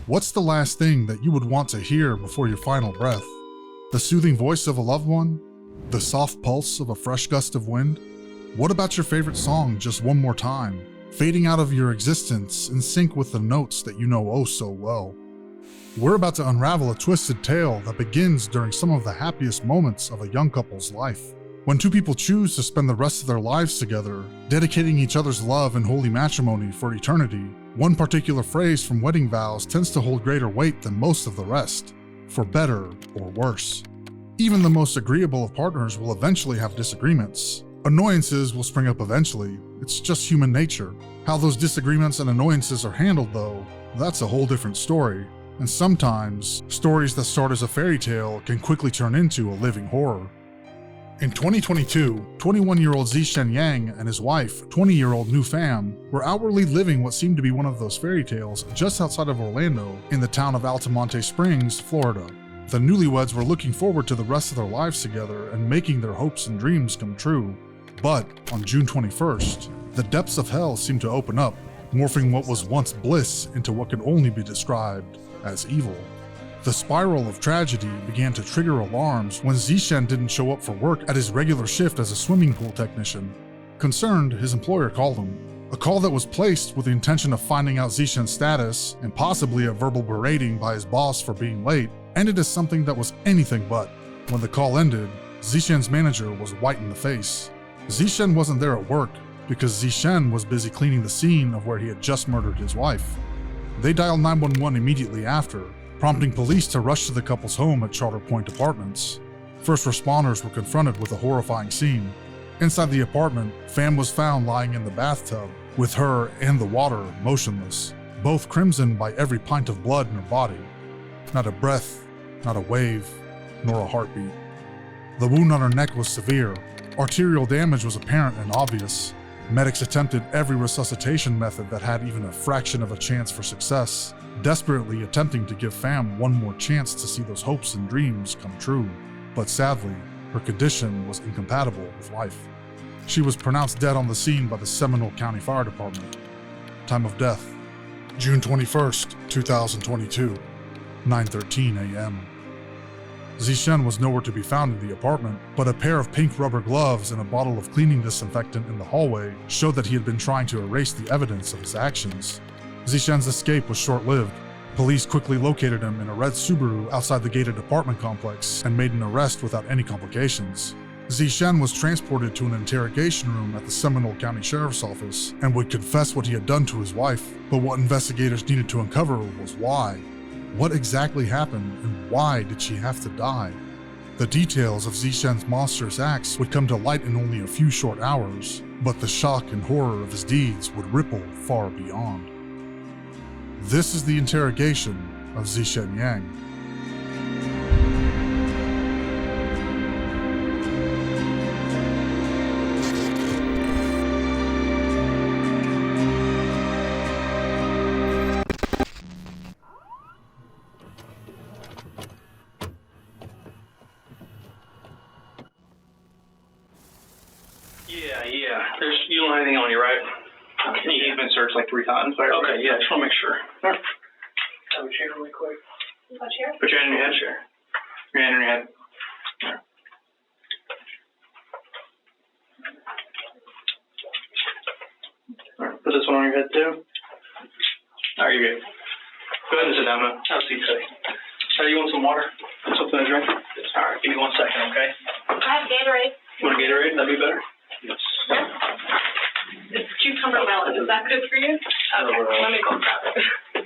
What's the last thing that you would want to hear before your final breath? The soothing voice of a loved one? The soft pulse of a fresh gust of wind? What about your favorite song, Just One More Time, fading out of your existence in sync with the notes that you know oh so well? We're about to unravel a twisted tale that begins during some of the happiest moments of a young couple's life. When two people choose to spend the rest of their lives together, dedicating each other's love in holy matrimony for eternity, one particular phrase from wedding vows tends to hold greater weight than most of the rest, for better or worse. Even the most agreeable of partners will eventually have disagreements. Annoyances will spring up eventually. It's just human nature. How those disagreements and annoyances are handled, though, that's a whole different story. And sometimes, stories that start as a fairy tale can quickly turn into a living horror. In 2022, 21-year-old Xichen Yang and his wife, 20-year-old Nu Pham, were outwardly living what seemed to be one of those fairy tales just outside of Orlando in the town of Altamonte Springs, Florida. The newlyweds were looking forward to the rest of their lives together and making their hopes and dreams come true. But on June 21st, the depths of hell seemed to open up, morphing what was once bliss into what could only be described as evil. The spiral of tragedy began to trigger alarms when Xichen didn't show up for work at his regular shift as a swimming pool technician. Concerned, his employer called him. A call that was placed with the intention of finding out Xichen's status and possibly a verbal berating by his boss for being late ended as something that was anything but. When the call ended, Xichen's manager was white in the face. Xichen wasn't there at work because Xichen was busy cleaning the scene of where he had just murdered his wife. They dialed 911 immediately after, prompting police to rush to the couple's home at Charter Point Apartments. First responders were confronted with a horrifying scene. Inside the apartment, Pham was found lying in the bathtub, with her and the water motionless, both crimsoned by every pint of blood in her body. Not a breath, not a wave, nor a heartbeat. The wound on her neck was severe. Arterial damage was apparent and obvious. Medics attempted every resuscitation method that had even a fraction of a chance for success, desperately attempting to give Pham one more chance to see those hopes and dreams come true. But sadly, her condition was incompatible with life. She was pronounced dead on the scene by the Seminole County Fire Department. Time of death, June 21st, 2022, 9:13 a.m. Xichen was nowhere to be found in the apartment, but a pair of pink rubber gloves and a bottle of cleaning disinfectant in the hallway showed that he had been trying to erase the evidence of his actions. Xichen's escape was short-lived. Police quickly located him in a red Subaru outside the gated apartment complex and made an arrest without any complications. Xichen was transported to an interrogation room at the Seminole County Sheriff's Office and would confess what he had done to his wife, but what investigators needed to uncover was why. What exactly happened and why did she have to die? The details of Xichen's monstrous acts would come to light in only a few short hours, but the shock and horror of his deeds would ripple far beyond. This is the interrogation of Xichen Yang. Yeah. You don't have anything on you, right? He's been searched like 3 times. Okay, yeah, just want to make sure. Have a chair really quick. A chair? Put your hand in your head. Sure. Your hand in your head. All right, put this one on your head too. All right, you're good. Go ahead and sit down, man. Have a seat, today. You want some water? Something to drink? All right, give me 1 second, okay? I have Gatorade. You want a Gatorade? That'd be better? Yes. It's cucumber melon. Is that good for you? Okay, let me go grab it.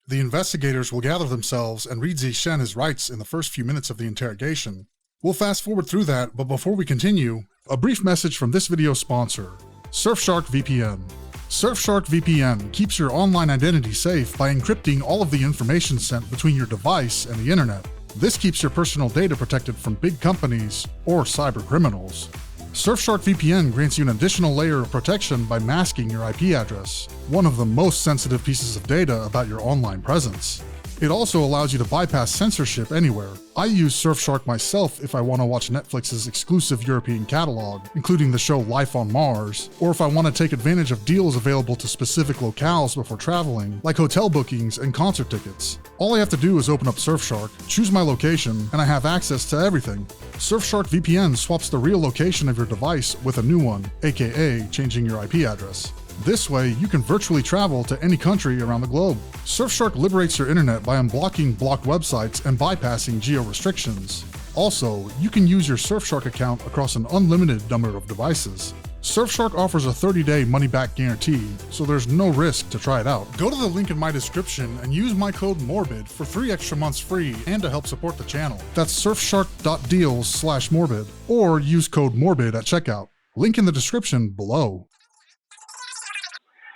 The investigators will gather themselves and read Xichen his rights in the first few minutes of the interrogation. We'll fast forward through that, but before we continue, a brief message from this video's sponsor, Surfshark VPN. Surfshark VPN keeps your online identity safe by encrypting all of the information sent between your device and the internet. This keeps your personal data protected from big companies or cyber criminals. Surfshark VPN grants you an additional layer of protection by masking your IP address, one of the most sensitive pieces of data about your online presence. It also allows you to bypass censorship anywhere. I use Surfshark myself if I want to watch Netflix's exclusive European catalog, including the show Life on Mars, or if I want to take advantage of deals available to specific locales before traveling, like hotel bookings and concert tickets. All I have to do is open up Surfshark, choose my location, and I have access to everything. Surfshark VPN swaps the real location of your device with a new one, aka changing your IP address. This way, you can virtually travel to any country around the globe. Surfshark liberates your internet by unblocking blocked websites and bypassing geo-restrictions. Also, you can use your Surfshark account across an unlimited number of devices. Surfshark offers a 30-day money-back guarantee, so there's no risk to try it out. Go to the link in my description and use my code MORBID for 3 extra months free and to help support the channel. That's surfshark.deals/morbid, or use code MORBID at checkout. Link in the description below.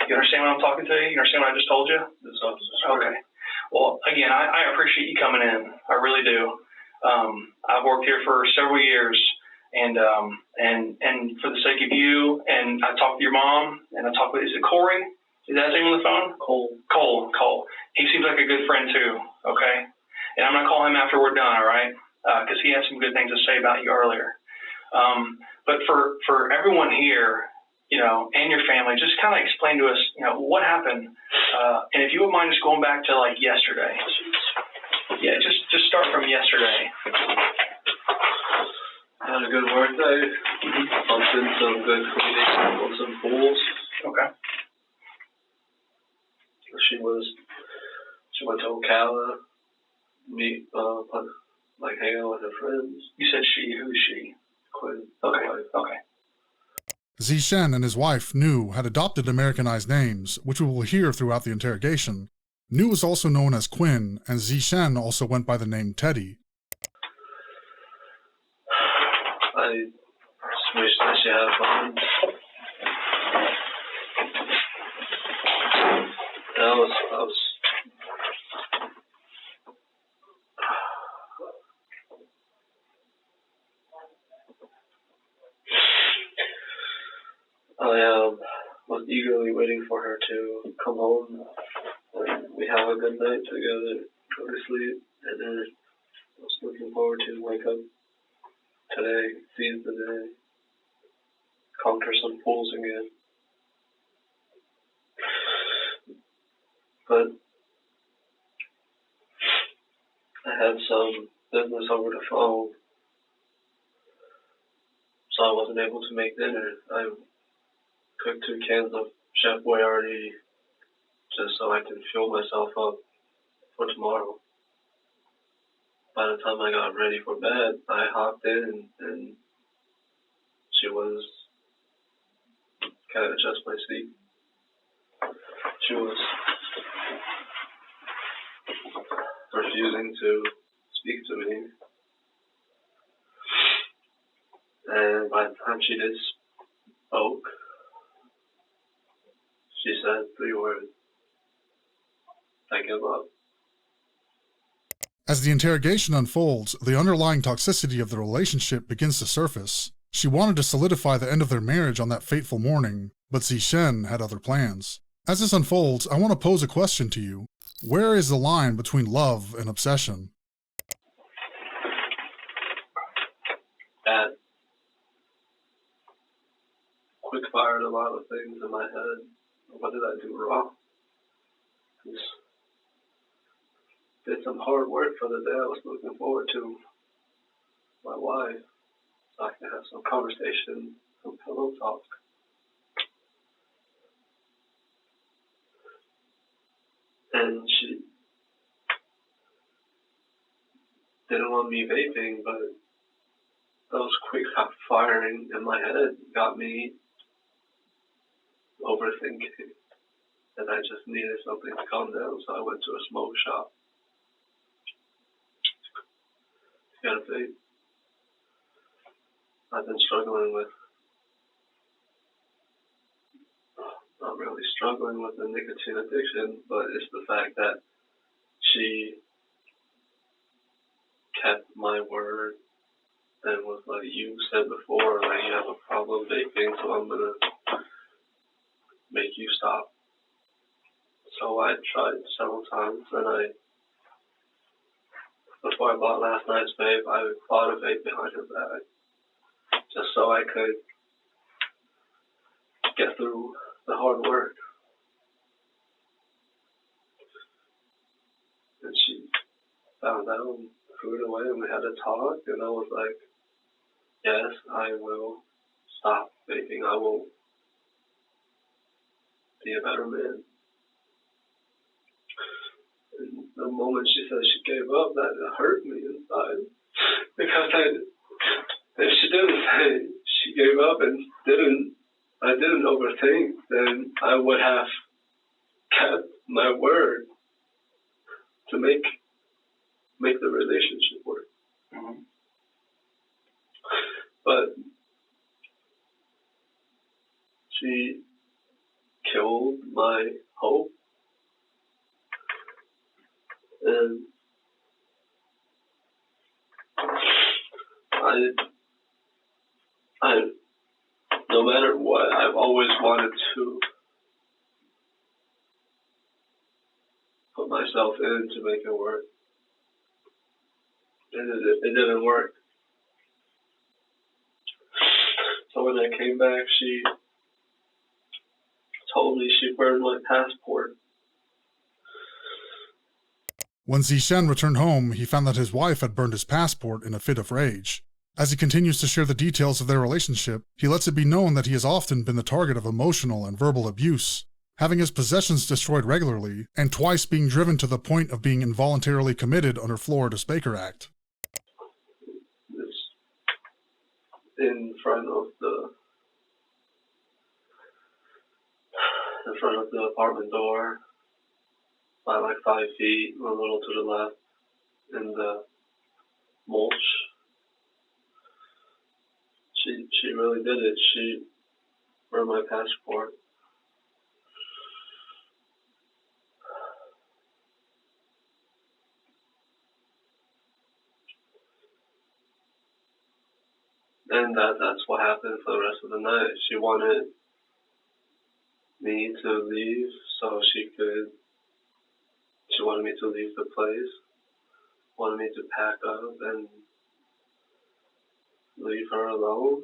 You understand what I'm talking to you? You understand what I just told you? Okay. Well, again, I appreciate you coming in. I really do. I've worked here for several years, and for the sake of you, and I talked to your mom, and I talked with, is it Corey? Is that his name on the phone? Cole. He seems like a good friend too, okay? And I'm going to call him after we're done, all right? Because he had some good things to say about you earlier. But for everyone here, and your family, just kind of explain to us, what happened. And if you wouldn't mind just going back to like yesterday. Yeah, just start from yesterday. I had a good work day. Bumped in some good cleaning on some pools. Okay. She went to Ocala, hang out with her friends. You said she. Who is she? Quinn. Okay. Xichen and his wife, Nu, had adopted Americanized names, which we will hear throughout the interrogation. Nu was also known as Quinn, and Xichen also went by the name Teddy. I just wish that she had fun. I was was eagerly waiting for her to come home and we have a good night together, go to sleep, and then I was looking forward to wake up today, seize the day, conquer some pools again. But I had some business over the phone, so I wasn't able to make dinner. I cooked 2 cans of Chef Boyardee just so I can fuel myself up for tomorrow. By the time I got ready for bed, I hopped in and she was, can I adjust my seat? She was refusing to speak to me. And by the time she did spoke, she said 3 words. I give up. As the interrogation unfolds, the underlying toxicity of the relationship begins to surface. She wanted to solidify the end of their marriage on that fateful morning, but Xichen had other plans. As this unfolds, I want to pose a question to you. Where is the line between love and obsession? That quick fired a lot of things in my head. What did I do wrong? Just did some hard work for the day I was looking forward to. My wife, so I can have some conversation, some pillow talk. And she didn't want me vaping, but those quick firing in my head got me overthinking. And I just needed something to calm down, so I went to a smoke shop. Got a vape. I've been struggling with, not really struggling with the nicotine addiction, but it's the fact that she kept my word and was like, you said before, like, you have a problem vaping, so I'm gonna make you stop. So I tried several times, and I before I bought last night's vape, I bought a vape behind her back, just so I could get through the hard work. And she found out and threw it away, and we had a talk, and I was like, yes, I will stop vaping. I will be a better man. And the moment she said she gave up, that hurt me inside. Because if she didn't say she gave up and I didn't overthink, then I would have kept my word to make the relationship work. Mm-hmm. But she killed my hope, and I no matter what, I've always wanted to put myself in to make it work. And it didn't work. So when I came back, she told me she burned my passport. When Xichen returned home, he found that his wife had burned his passport in a fit of rage. As he continues to share the details of their relationship, he lets it be known that he has often been the target of emotional and verbal abuse, having his possessions destroyed regularly, and twice being driven to the point of being involuntarily committed under Florida's Baker Act. In front of the apartment door, by like 5 feet, a little to the left, in the mulch. She really did it. She burned my passport. And that's what happened for the rest of the night. She wanted me to leave so she wanted me to leave the place, wanted me to pack up and leave her alone,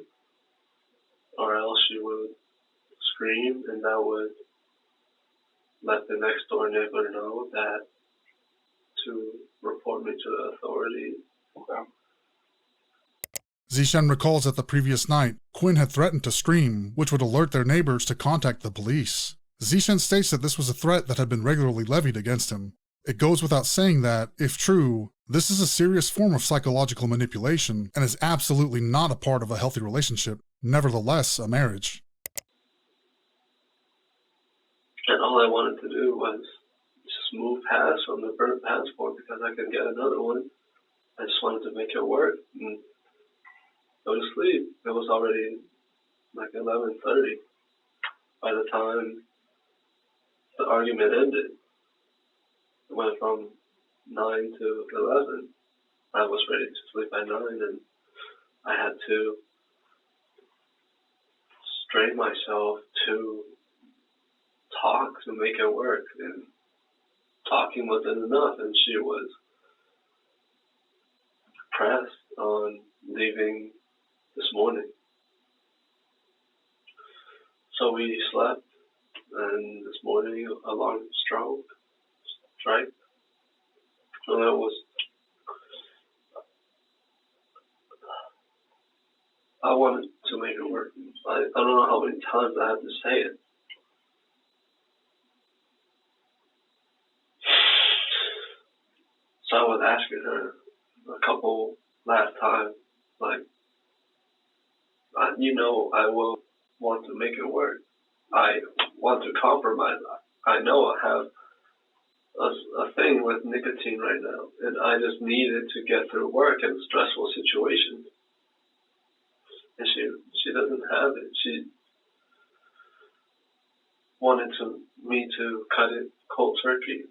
or else she would scream, and that would let the next door neighbor know that to report me to the authorities. Okay. Xichen recalls that the previous night, Quinn had threatened to scream, which would alert their neighbors to contact the police. Xichen states that this was a threat that had been regularly levied against him. It goes without saying that, if true, this is a serious form of psychological manipulation and is absolutely not a part of a healthy relationship, nevertheless a marriage. And all I wanted to do was just move past from the burnt passport because I could get another one. I just wanted to make it work and go to sleep. It was already like 11:30 by the time the argument ended. It went from 9 to 11. I was ready to sleep by 9, and I had to strain myself to talk to make it work, and talking wasn't enough, and she was pressed on leaving this morning. So we slept, and this morning alarm strike. So that was, I wanted to make it work. I don't know how many times I have to say it. So I was asking her a couple last times, like, I will want to make it work. I want to compromise. I know I have a thing with nicotine right now, and I just need it to get through work in stressful situations. And she doesn't have it. She wanted me to cut it cold turkey.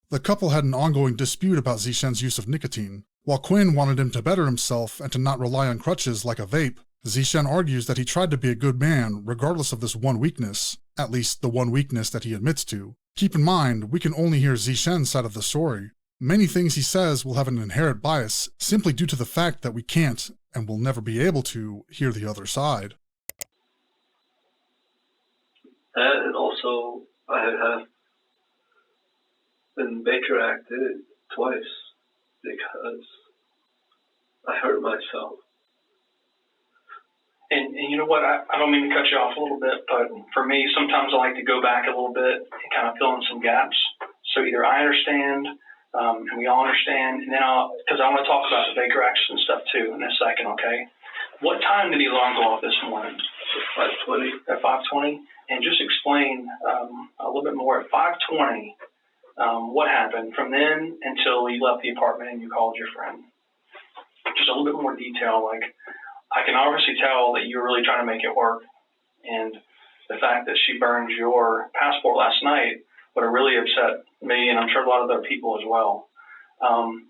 The couple had an ongoing dispute about Xichen's use of nicotine. While Quinn wanted him to better himself and to not rely on crutches like a vape, Xichen argues that he tried to be a good man regardless of this one weakness, at least the one weakness that he admits to. Keep in mind, we can only hear Xichen's side of the story. Many things he says will have an inherent bias simply due to the fact that we can't and will never be able to hear the other side. And also, I have been Baker acted twice because I hurt myself. And you know what? I don't mean to cut you off a little bit, but for me, sometimes I like to go back a little bit and kind of fill in some gaps. So either I understand, and we all understand, and then because I want to talk about the Baker acts and stuff too in a second, okay? What time did the alarm go off this morning? 5:20. At 5:20? And just explain a little bit more. At 5:20, what happened from then until you left the apartment and you called your friend? Just a little bit more detail. Like, I can obviously tell that you were really trying to make it work. And the fact that she burned your passport last night would have really upset me, and I'm sure a lot of other people as well.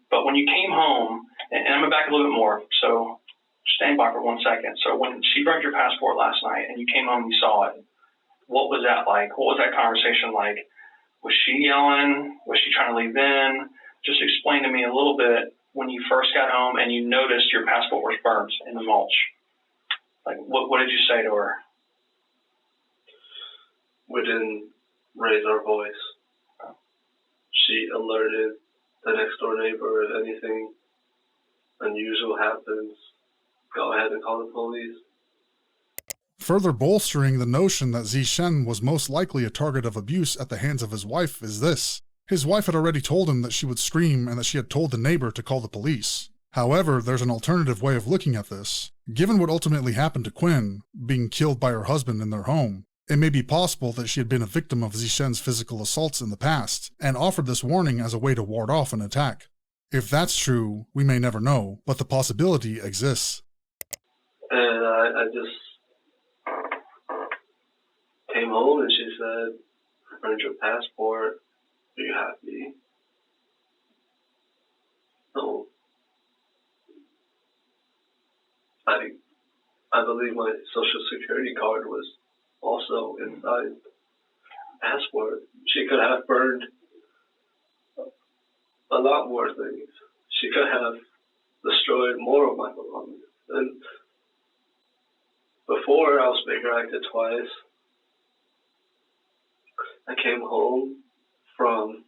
But when you came home, and I'm going to back a little bit more, so stand by for 1 second. So when she burned your passport last night and you came home and you saw it, what was that like? What was that conversation like? Was she yelling? Was she trying to leave in? Just explain to me a little bit when you first got home and you noticed your passport was burnt in the mulch. Like, what did you say to her? We didn't raise our voice. She alerted the next door neighbor if anything unusual happens. Go ahead and call the police. Further bolstering the notion that Xichen was most likely a target of abuse at the hands of his wife is this. His wife had already told him that she would scream and that she had told the neighbor to call the police. However, there's an alternative way of looking at this. Given what ultimately happened to Quinn, being killed by her husband in their home, it may be possible that she had been a victim of Xichen's physical assaults in the past and offered this warning as a way to ward off an attack. If that's true, we may never know, but the possibility exists. And I just came home and she said, "I burned your passport. Are you happy?" No. I believe my social security card was also inside the passport. She could have burned a lot more things. She could have destroyed more of my belongings. And before I was Baker acted twice, I came home from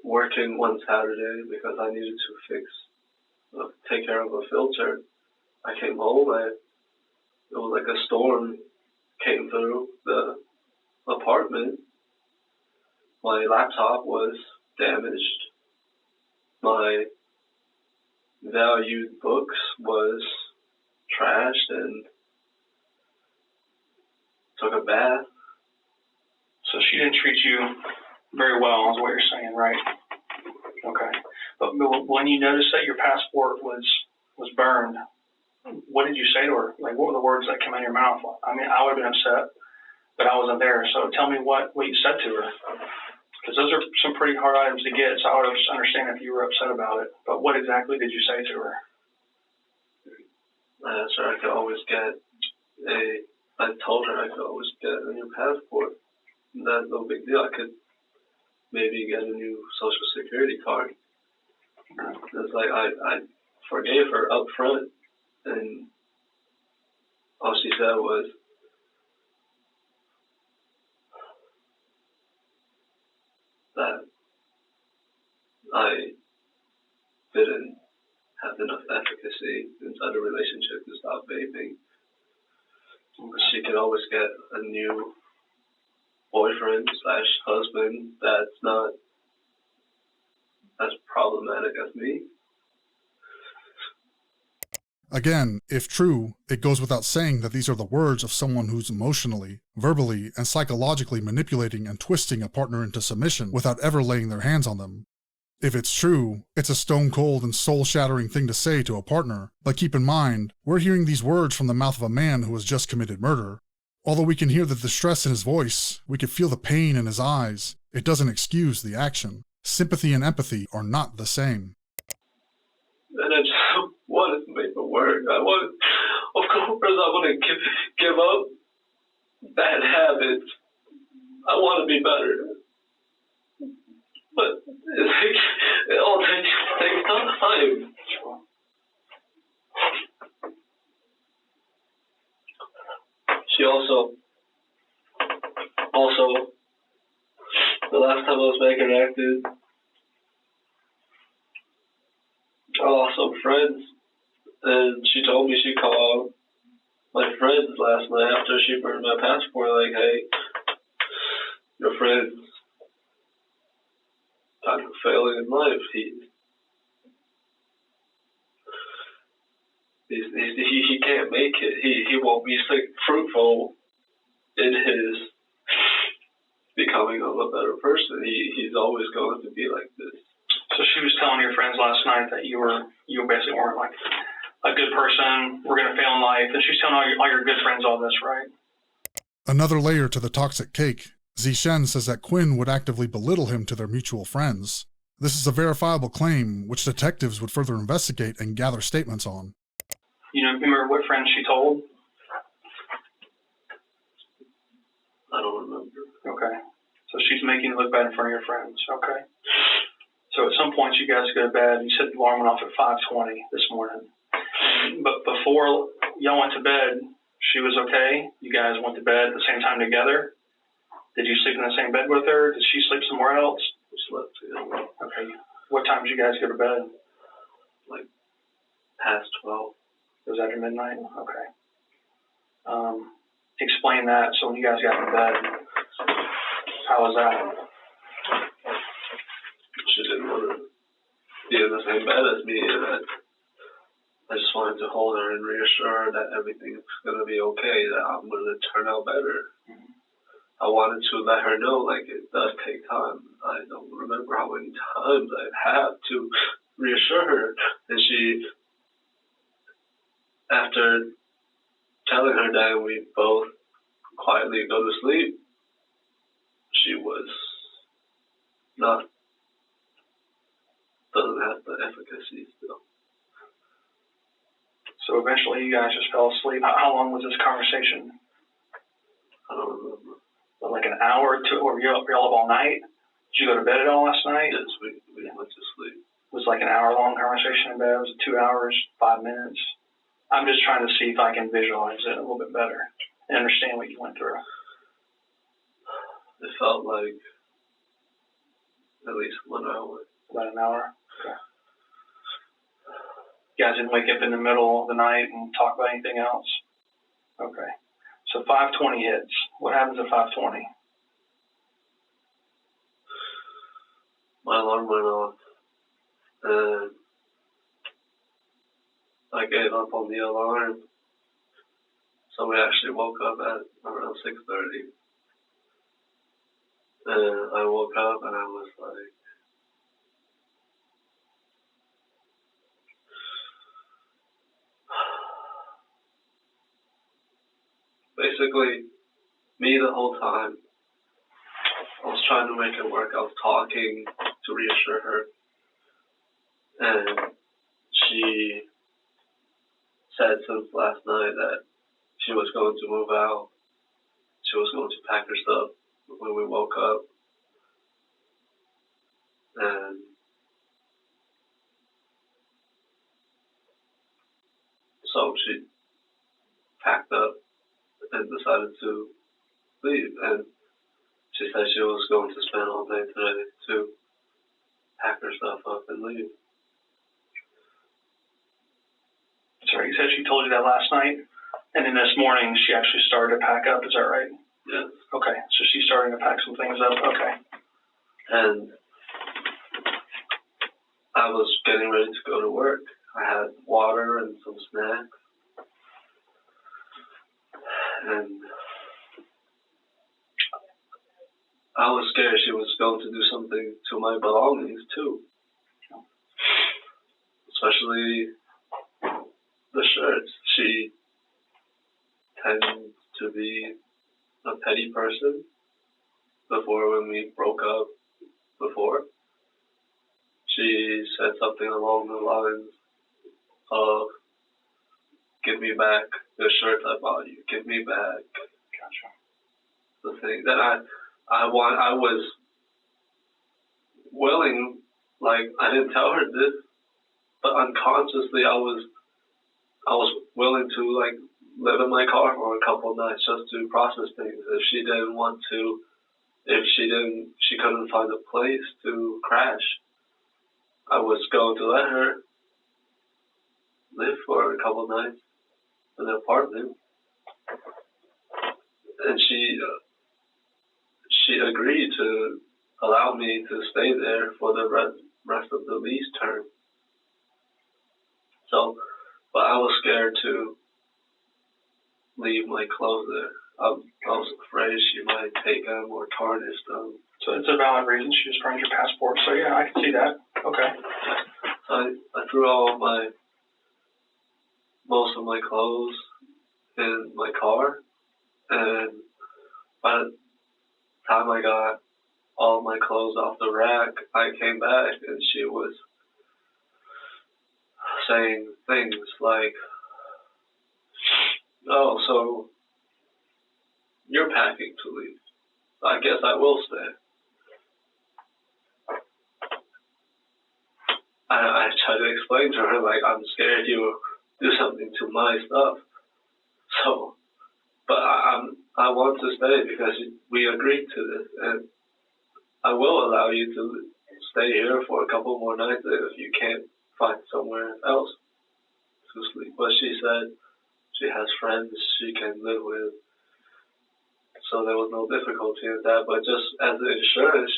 working one Saturday because I needed to take care of a filter. I came home, it was like a storm came through the apartment. My laptop was damaged. My valued books was trashed and took a bath. So she didn't treat you very well, is what you're saying, right? Okay. But when you noticed that your passport was burned, what did you say to her? Like, what were the words that came out of your mouth? I mean, I would have been upset, but I wasn't there. So tell me what you said to her. Because those are some pretty hard items to get, so I would understand if you were upset about it. But what exactly did you say to her? I asked her I could always get I told her I could always get a new passport. That's no big deal. I could maybe get a new social security card. It's like I forgave her up front, and all she said was, that I didn't have enough efficacy inside a relationship to stop vaping. She could always get a new boyfriend/husband that's not as problematic as me. Again, if true, it goes without saying that these are the words of someone who's emotionally, verbally, and psychologically manipulating and twisting a partner into submission without ever laying their hands on them. If it's true, it's a stone-cold and soul-shattering thing to say to a partner, but keep in mind, we're hearing these words from the mouth of a man who has just committed murder. Although we can hear the distress in his voice, we can feel the pain in his eyes, it doesn't excuse the action. Sympathy and empathy are not the same. And I just wanted to make it work. Of course, I want to give up bad habits. I want to be better. But it all takes time. She also, the last time I was back interacted, I lost some friends, and she told me she called my friends last night after she burned my passport, like, hey, your friend's kind of failing in life. He can't make it. He won't be fruitful in his becoming of a better person. He's always going to be like this. So she was telling your friends last night that you basically weren't like a good person, we're going to fail in life, and she's telling all your good friends all this, right? Another layer to the toxic cake, Xichen says that Quinn would actively belittle him to their mutual friends. This is a verifiable claim, which detectives would further investigate and gather statements on. You know, remember what friends she told? I don't remember. Okay. So she's making you look bad in front of your friends. Okay. So at some point you guys go to bed. You said the alarm went off at 5:20 this morning. But before y'all went to bed, she was okay? You guys went to bed at the same time together? Did you sleep in the same bed with her? Did she sleep somewhere else? We slept together. Okay. What time did you guys go to bed? Like past 12. It was after midnight? Okay. Explain that. So when you guys got to bed, how was that? She didn't want to be in the same bed as me, and I just wanted to hold her and reassure her that everything's going to be okay, that I'm going to turn out better. I wanted to let her know, like, it does take time. I don't remember how many times I'd have to reassure her. And she, after telling her that we both quietly go to sleep, she was not, doesn't have the efficacy still. So eventually you guys just fell asleep. How long was this conversation? I don't remember. Like an hour or two? Or were you all up all night? Did you go to bed at all last night? Yes, we went to sleep. It was like an hour-long conversation in bed. Was it 2 hours, 5 minutes? I'm just trying to see if I can visualize it a little bit better and understand what you went through. It felt like at least 1 hour. About an hour? Okay. You guys didn't wake up in the middle of the night and talk about anything else? Okay. So 5:20 hits. What happens at 5:20? My alarm went off, and I gave up on the alarm. So we actually woke up at around 6:30. And I woke up and I was like, basically, me the whole time, I was trying to make it work. I was talking to reassure her. And she said since last night that she was going to move out. She was going to pack her stuff when we woke up. And so she packed up and decided to leave. And she said she was going to spend all day today to pack her stuff up and leave. Sorry, you said she told you that last night, and then this morning she actually started to pack up. Is that right? Yes. Okay, so she's starting to pack some things up. Okay. And I was getting ready to go to work. I had water and some snacks. And I was scared she was going to do something to my belongings too. Especially the shirts. She tends to be a petty person. Before, when we broke up before, she said something along the lines of, give me back the shirts I bought you. Give me back. Gotcha. The thing that I was willing, like, I didn't tell her this, but unconsciously I was willing to, like, live in my car for a couple of nights just to process things. If she didn't want to, if she couldn't find a place to crash, I was going to let her live for a couple of nights in an apartment. And she agreed to allow me to stay there for the rest of the lease term. So, but I was scared to leave my clothes there. I was afraid she might take them or tarnish them. So it's a valid reason. She just burned your passport. So yeah, I can see that. Okay. So I threw most of my clothes in my car, and by the time I got all my clothes off the rack, I came back and she was saying things like, "Oh, so you're packing to leave. I guess I will stay." I tried to explain to her, like, I'm scared you will do something to my stuff. So, but I want to stay because we agreed to this, and I will allow you to stay here for a couple more nights if you can't find somewhere else to sleep. But she said she has friends she can live with, so there was no difficulty in that. But just as an insurance,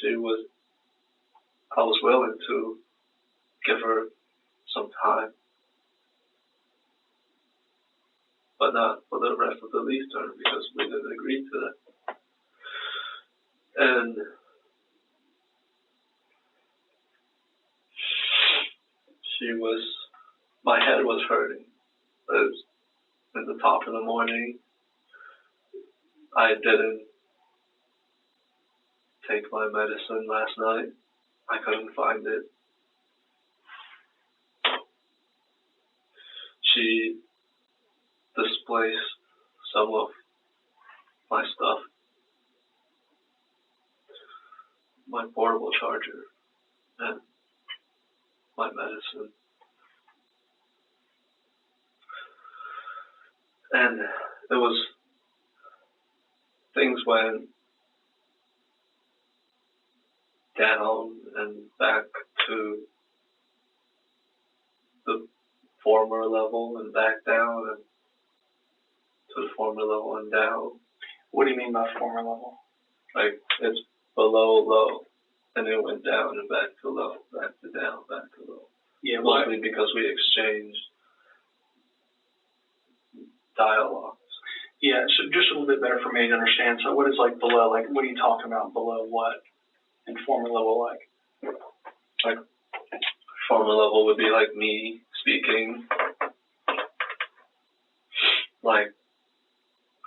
I was willing to give her some time, but not for the rest of the lease term because we didn't agree to that. And my head was hurting. It was in the top of the morning. I didn't take my medicine last night. I couldn't find it. She displaced some of my stuff, my portable charger, and my medicine. And it was, things went down and back to the former level and back down and to the former level and down. What do you mean by former level? Like, it's below low, and it went down and back to low, back to down, back to low. Yeah, mostly because we exchanged dialogues. Yeah, so just a little bit better for me to understand. So what is like below? Like, what are you talking about below what? And former level like? Like, former level would be like me speaking. Like,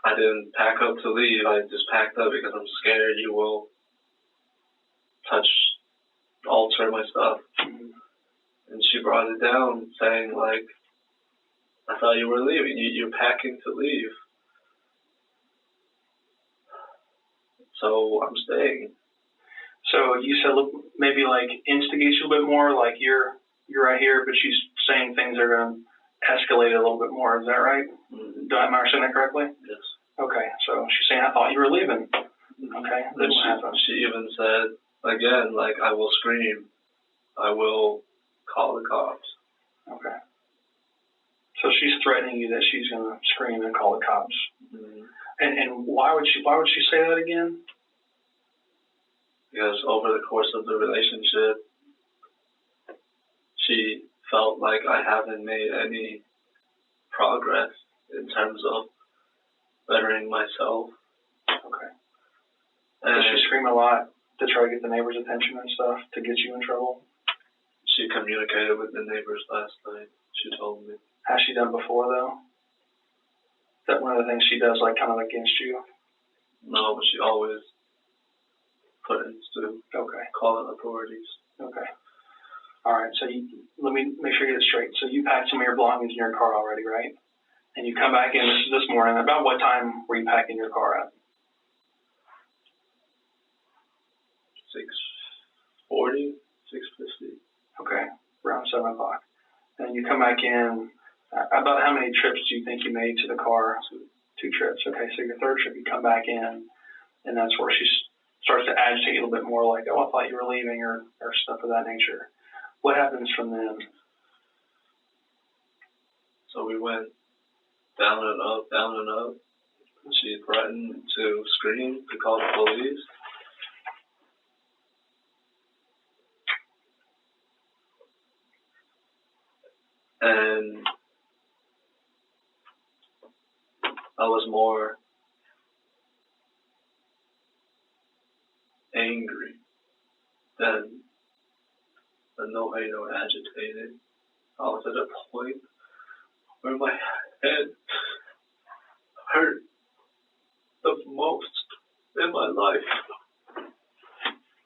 I didn't pack up to leave. I just packed up because I'm scared you will alter my stuff. Mm-hmm. And she brought it down saying, like, I thought you were leaving. You're packing to leave. So I'm staying. So you said, look, maybe like instigate you a bit more, like you're right here, but she's saying things are going to escalate a little bit more. Is that right? Mm-hmm. Do I understand that correctly? Yes. Okay, so she's saying, I thought you were leaving. Okay. Then she even said, again, like, I will scream. I will call the cops. Okay. So she's threatening you that she's going to scream and call the cops. Mm-hmm. And why would she say that again? Because over the course of the relationship, she felt like I haven't made any progress in terms of bettering myself. Okay. And does she scream a lot to try to get the neighbors' attention and stuff to get you in trouble? She communicated with the neighbors last night. She told me. Has she done before, though? Is that one of the things she does, like, kind of against you? No, but she always threatens to call authorities. Okay. All right, so let me make sure I get it straight. So you packed some of your belongings in your car already, right? And you come back in, this morning. About what time were you packing your car up? 6:40, 6:50. Okay, around 7 o'clock. And you come back in. About how many trips do you think you made to the car? So 2 trips. Okay, so your third trip, you come back in, and that's where she starts to agitate a little bit more, like, oh, I thought you were leaving, or stuff of that nature. What happens from then? So we went down and up, down and up. She threatened to scream, to call the police. And I was more angry than annoyed or agitated. I was at a point where my head hurt the most in my life.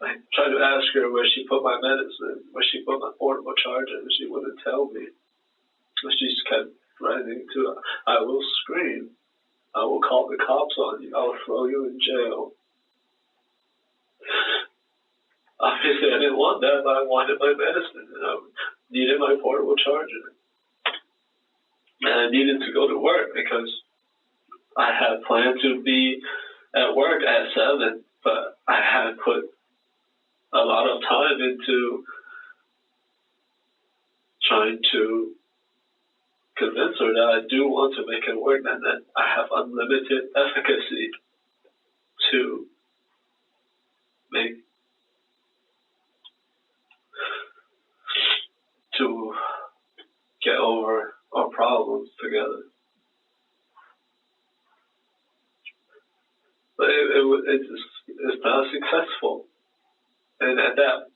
I tried to ask her where she put my medicine, where she put my portable charger, and she wouldn't tell me. She just kept threatening to, I will scream. I will call the cops on you. I will throw you in jail. Obviously, I didn't want that, but I wanted my medicine, and I needed my portable charger. And I needed to go to work because I had planned to be at work at 7, but I had put a lot of time into trying to convince her that I do want to make it work and that I have unlimited efficacy to get over our problems together. But it's not successful. And at that,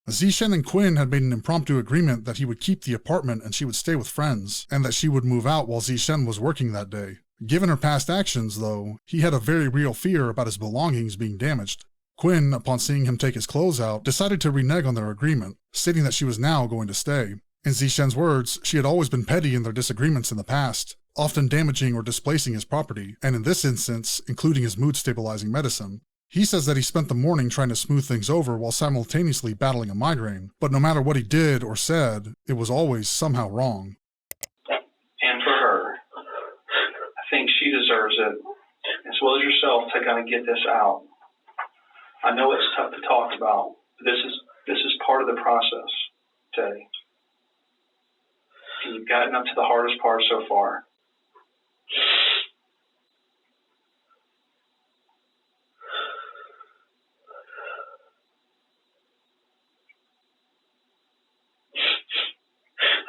Xichen and Quinn had made an impromptu agreement that he would keep the apartment and she would stay with friends, and that she would move out while Xichen was working that day. Given her past actions, though, he had a very real fear about his belongings being damaged. Quinn, upon seeing him take his clothes out, decided to renege on their agreement, stating that she was now going to stay. In Xichen's words, she had always been petty in their disagreements in the past, often damaging or displacing his property, and in this instance, including his mood-stabilizing medicine. He says that he spent the morning trying to smooth things over while simultaneously battling a migraine, but no matter what he did or said, it was always somehow wrong. And for her, I think she deserves it, as well as yourself, to kind of get this out. I know it's tough to talk about, but this is part of the process, Teddy. And you've gotten up to the hardest part so far.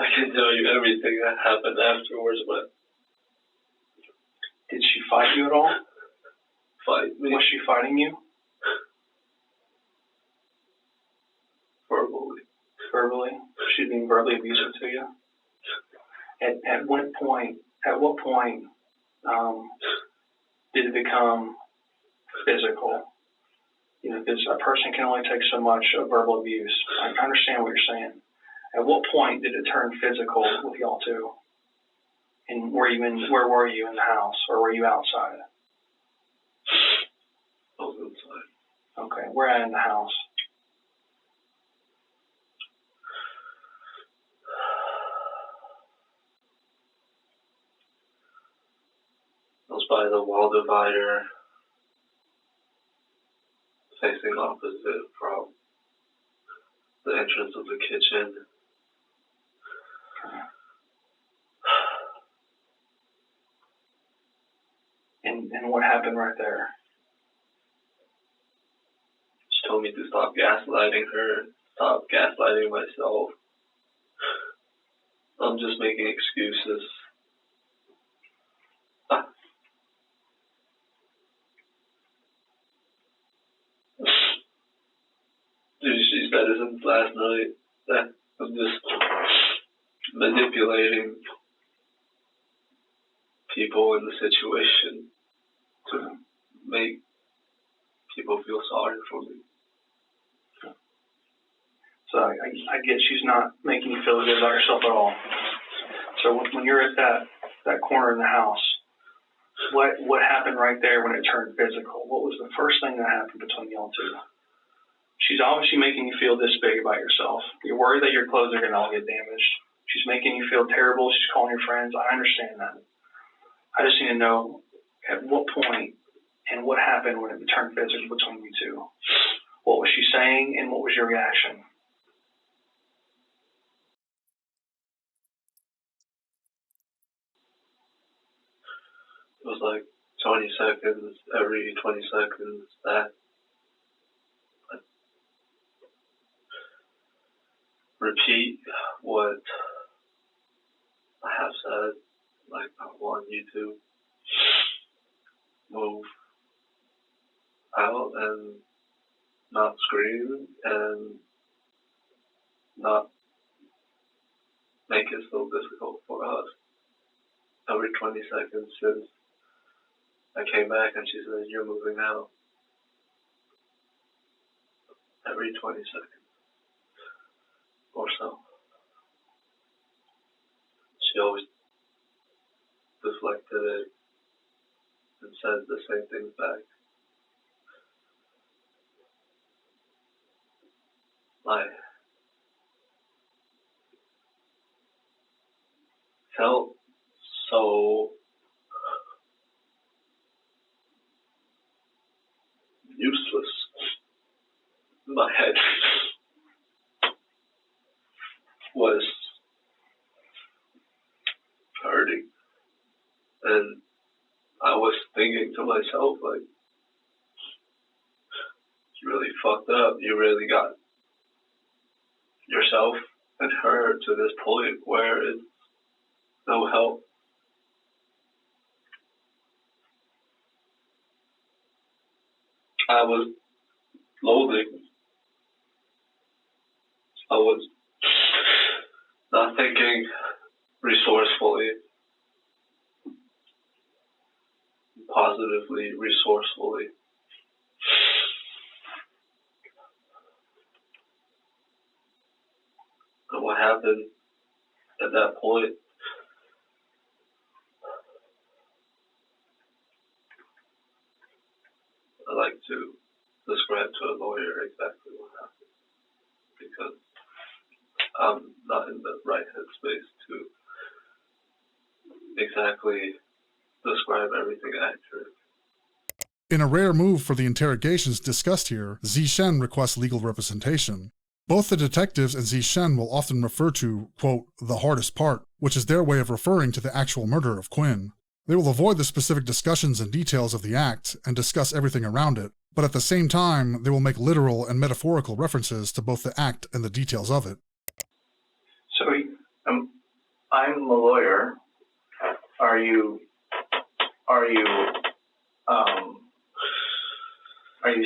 I can tell you everything that happened afterwards, but did she fight you at all? Fight me? Was she fighting you? Verbally. Verbally? She's being verbally abusive to you? At what point did it become physical? You know, because a person can only take so much of verbal abuse. I understand what you're saying. At what point did it turn physical with y'all two? And where were you in the house, or were you outside? I was outside. Okay, where at in the house? I was by the wall divider, facing opposite from the entrance of the kitchen. And what happened right there? She told me to stop gaslighting her, stop gaslighting myself. I'm just making excuses. She said it since last night that I'm just manipulating people in the situation to make people feel sorry for me. So I get she's not making you feel good about yourself at all. So when you're at that corner in the house, what happened right there when it turned physical? What was the first thing that happened between y'all two? She's obviously making you feel this big about yourself. You're worried that your clothes are going to all get damaged. She's making you feel terrible. She's calling your friends. I understand that. I just need to know at what point and what happened when it turned physical between you two. What was she saying and what was your reaction? It was like 20 seconds, every 20 seconds that I repeat what I have said, like I want you to move out and not scream and not make it so difficult for us. Every 20 seconds since I came back and she said, you're moving out. Every 20 seconds or so. She always deflected it and said the same things back. I felt so useless. My head was hurting, and I was thinking to myself, like, you really fucked up. You really got yourself and her to this point where it's no help. I was loathing. I was not thinking resourcefully, positively, resourcefully. And what happened at that point, I like to describe to a lawyer exactly what happened, because I'm not in the right headspace to exactly describe everything accurately. In a rare move for the interrogations discussed here, Xichen requests legal representation. Both the detectives and Xichen will often refer to, quote, the hardest part, which is their way of referring to the actual murder of Quinn. They will avoid the specific discussions and details of the act and discuss everything around it, but at the same time, they will make literal and metaphorical references to both the act and the details of it. So, I'm a lawyer. Are you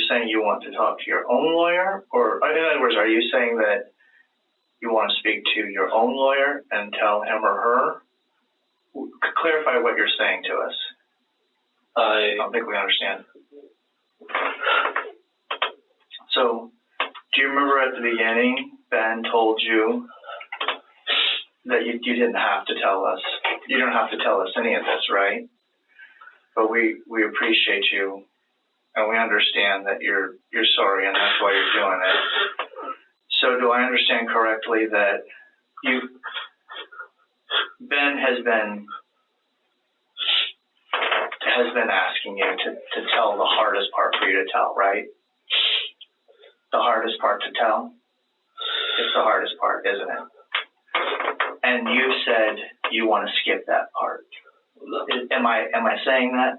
saying you want to talk to your own lawyer? Or, in other words, are you saying that you want to speak to your own lawyer and tell him or her? Clarify what you're saying to us. I don't think we understand. So, do you remember at the beginning, Ben told you that you didn't have to tell us? You don't have to tell us any of this, right? But we appreciate you, and we understand that you're sorry, and that's why you're doing it. So, do I understand correctly that Ben has been asking you to tell the hardest part for you to tell, right? The hardest part to tell? It's the hardest part, isn't it? And you said you want to skip that part. Am I saying that?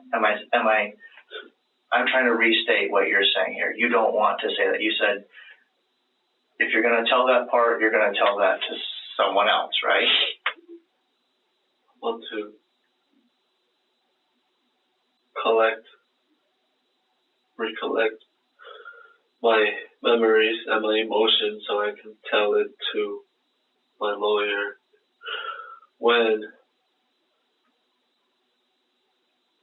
I'm trying to restate what you're saying here. You don't want to say that. You said if you're going to tell that part, you're going to tell that to someone else, right? I want to recollect my memories and my emotions so I can tell it to my lawyer when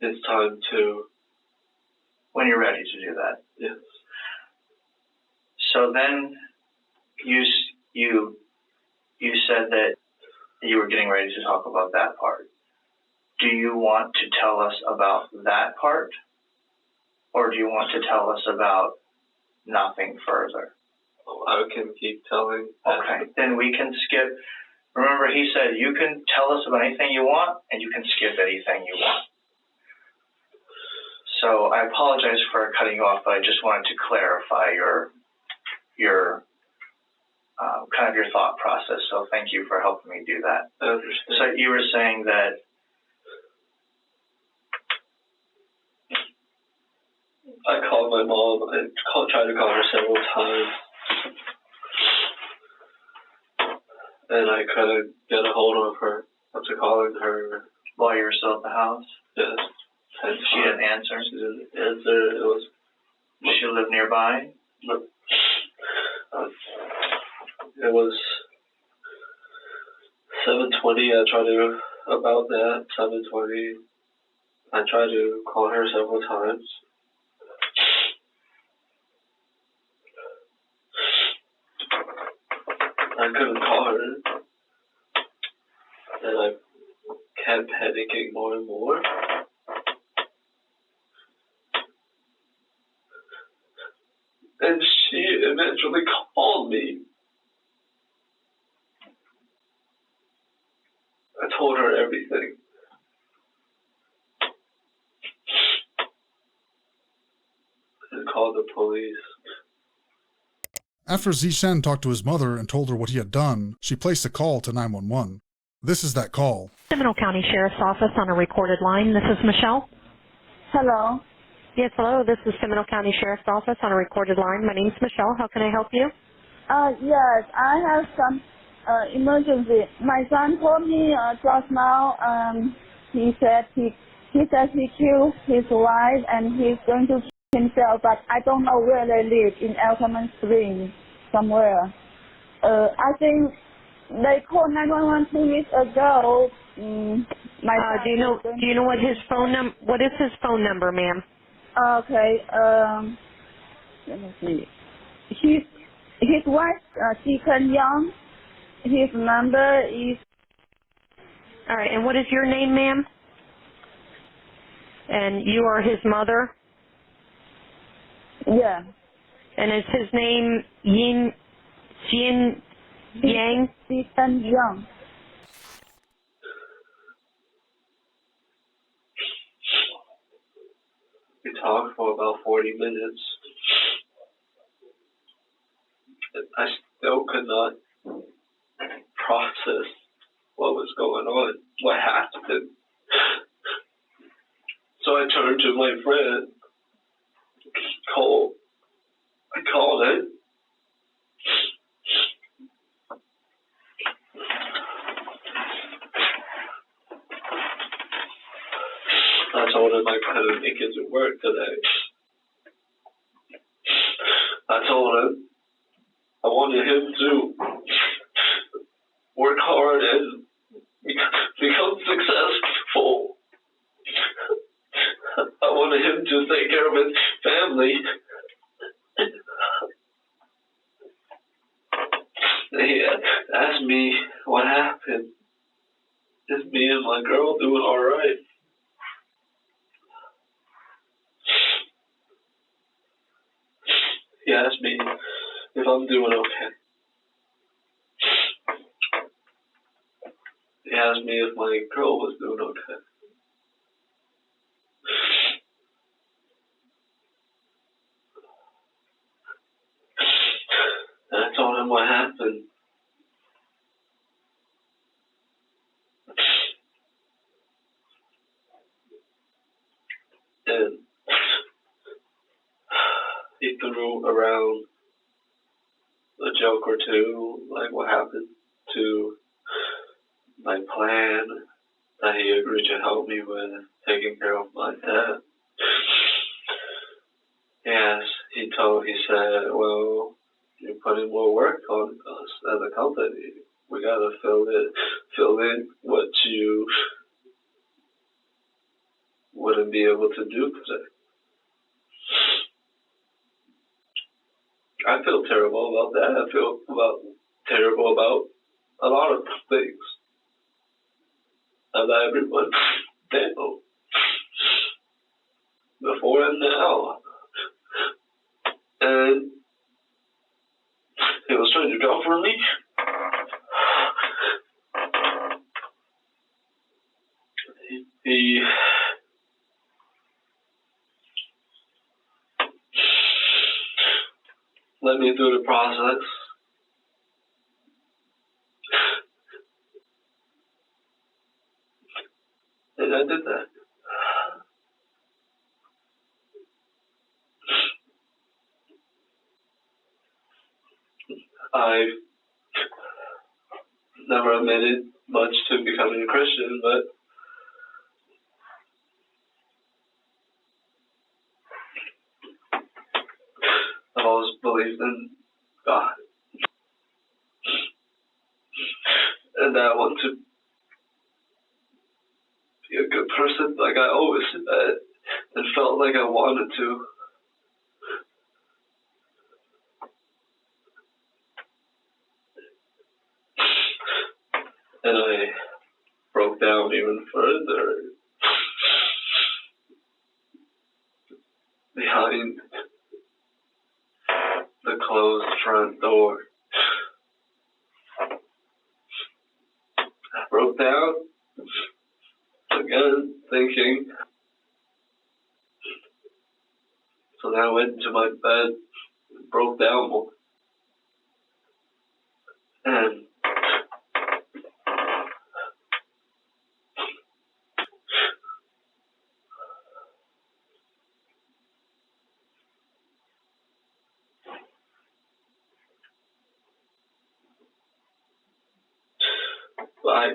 it's time to. When you're ready to do that. Yes. So then you said that you were getting ready to talk about that part. Do you want to tell us about that part? Or do you want to tell us about nothing further? I can keep telling. Okay, then we can skip. Remember, he said you can tell us about anything you want, and you can skip anything you want. So I apologize for cutting you off, but I just wanted to clarify your kind of your thought process. So thank you for helping me do that. I understand. So you were saying that I called my mom. I tried to call her several times, and I couldn't get a hold of her. After calling her while you were still at the house, yes, she didn't answer. She didn't answer. Does she live nearby? No. It was 7:20. I tried to about that 7:20. I tried to call her several times. I couldn't call her, and I kept panicking more and more. And she eventually called me. I told her everything. And called the police. After Xichen talked to his mother and told her what he had done, she placed a call to 911. This is that call. Seminole County Sheriff's Office on a recorded line. This is Michelle. Hello. Yes, hello. This is Seminole County Sheriff's Office on a recorded line. My name's Michelle. How can I help you? Yes, I have some emergency. My son told me just now. He said he killed his wife and he's going to kill himself, but I don't know where they live in Elkhorn Springs somewhere. I think they called 911 2 weeks ago. Do you know what his phone what is his phone number, ma'am? Okay. Let me see. His wife, Xichen Yang. His number is. All right. And what is your name, ma'am? And you are his mother. Yeah. And is his name Xichen Yang? Xichen Yang. We talked for about 40 minutes. I still could not process what was going on, what happened. So I turned to my friend, Cole. I called it. I told him I couldn't make it to work today. I told him I wanted him to work hard and become successful. I wanted him to take care of his family. He asked me what happened. Is me and my girl doing all right? He asked me if I'm doing okay. He asked me if my girl was doing okay. And I told him what happened. And he threw around a joke or two, like what happened to my plan that he agreed to help me with taking care of my dad. Yes, he said, well, you're putting more work on us as a company. We gotta fill in what you wouldn't be able to do today. I feel terrible about that. I feel terrible about a lot of things. I let everyone down. Before and now. And look out for me. He led me through the process. And I did that. I never admitted much to becoming a Christian, but I've always believed in God. And I want to be a good person like I always said and felt like I wanted to. And I broke down even further behind the closed front door. I broke down again, thinking. So then I went into my bed, broke down more. And I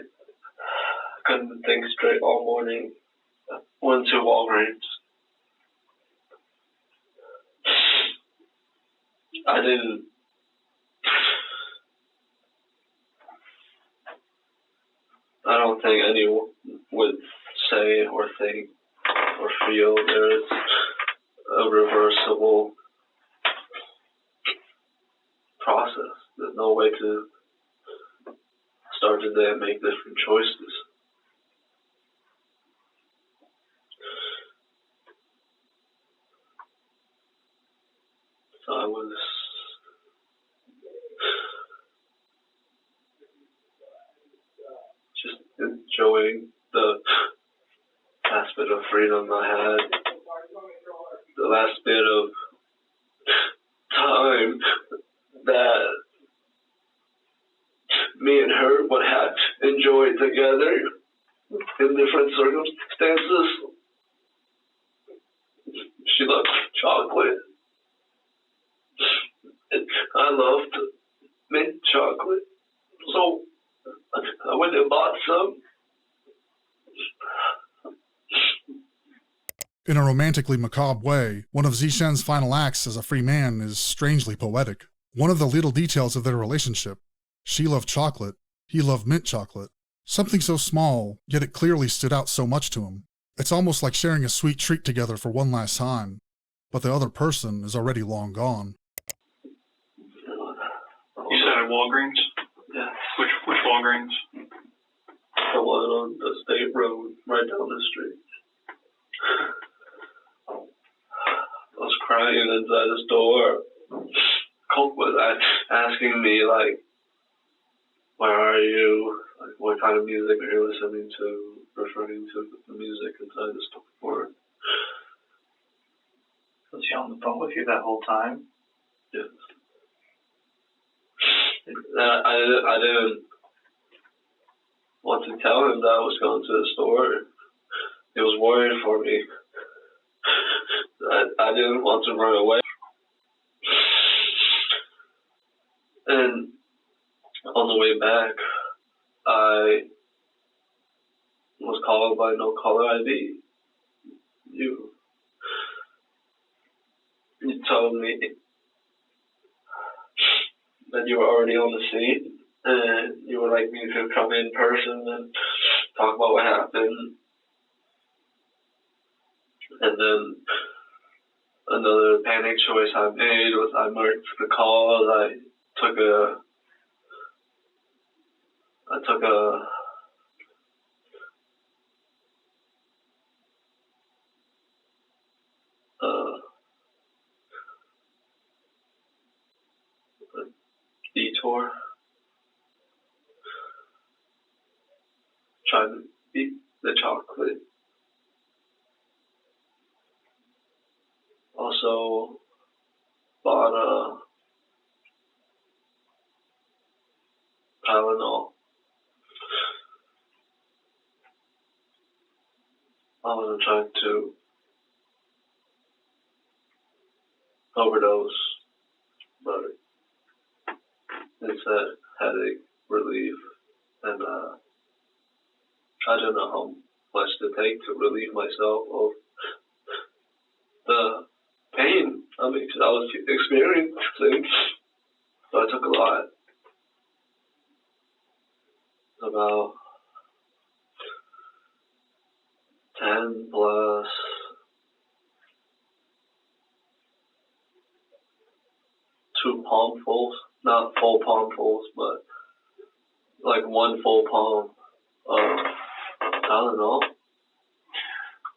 couldn't think straight all morning. I went to Walgreens. I don't think anyone would say or think or feel there is a reversible process. There's no way to start the day and make different choices. So I was just enjoying the last bit of freedom I had, the last bit of time that me and her would have enjoyed together in different circumstances. She loved chocolate. And I loved mint chocolate. So I went and bought some. In a romantically macabre way, one of Xichen's final acts as a free man is strangely poetic. One of the little details of their relationship. She loved chocolate, he loved mint chocolate. Something so small, yet it clearly stood out so much to him. It's almost like sharing a sweet treat together for one last time, but the other person is already long gone. You said at Walgreens? Yeah. Which Walgreens? The one on the state road right down the street. I was crying inside the store. Colt was asking me, like, where are you? Like, what kind of music are you listening to? Referring to the music inside the store. Was he on the phone with you that whole time? Yes. I didn't want to tell him that I was going to the store. He was worried for me. I didn't want to run away. And on the way back, I was called by no caller ID. You told me that you were already on the scene, and you would like me to come in person and talk about what happened. And then another panic choice I made was I marked the calls. I took a detour the chocolate. Also bought a Tylenol. I wasn't trying to overdose, but it's a headache relief, and I don't know how much to take to relieve myself of the pain I was experiencing. So I took a lot, about 10 plus 2 palmfuls, not full palmfuls, but like 1 full palm of Tylenol.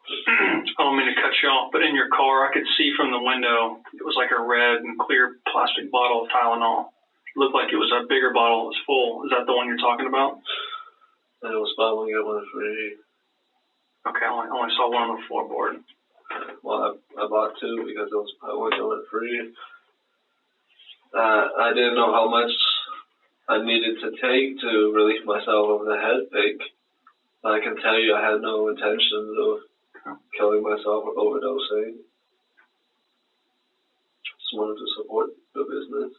I don't mean to cut you off, but in your car, I could see from the window, it was like a red and clear plastic bottle of Tylenol. It looked like it was a bigger bottle. It was full. Is that the one you're talking about? And it was buy one, get one free. Okay, I only saw one on the floorboard. Well, I bought 2 because it was buy one, get one free. I didn't know how much I needed to take to relieve myself of the headache. I can tell you I had no intentions of killing myself or overdosing. Just wanted to support the business.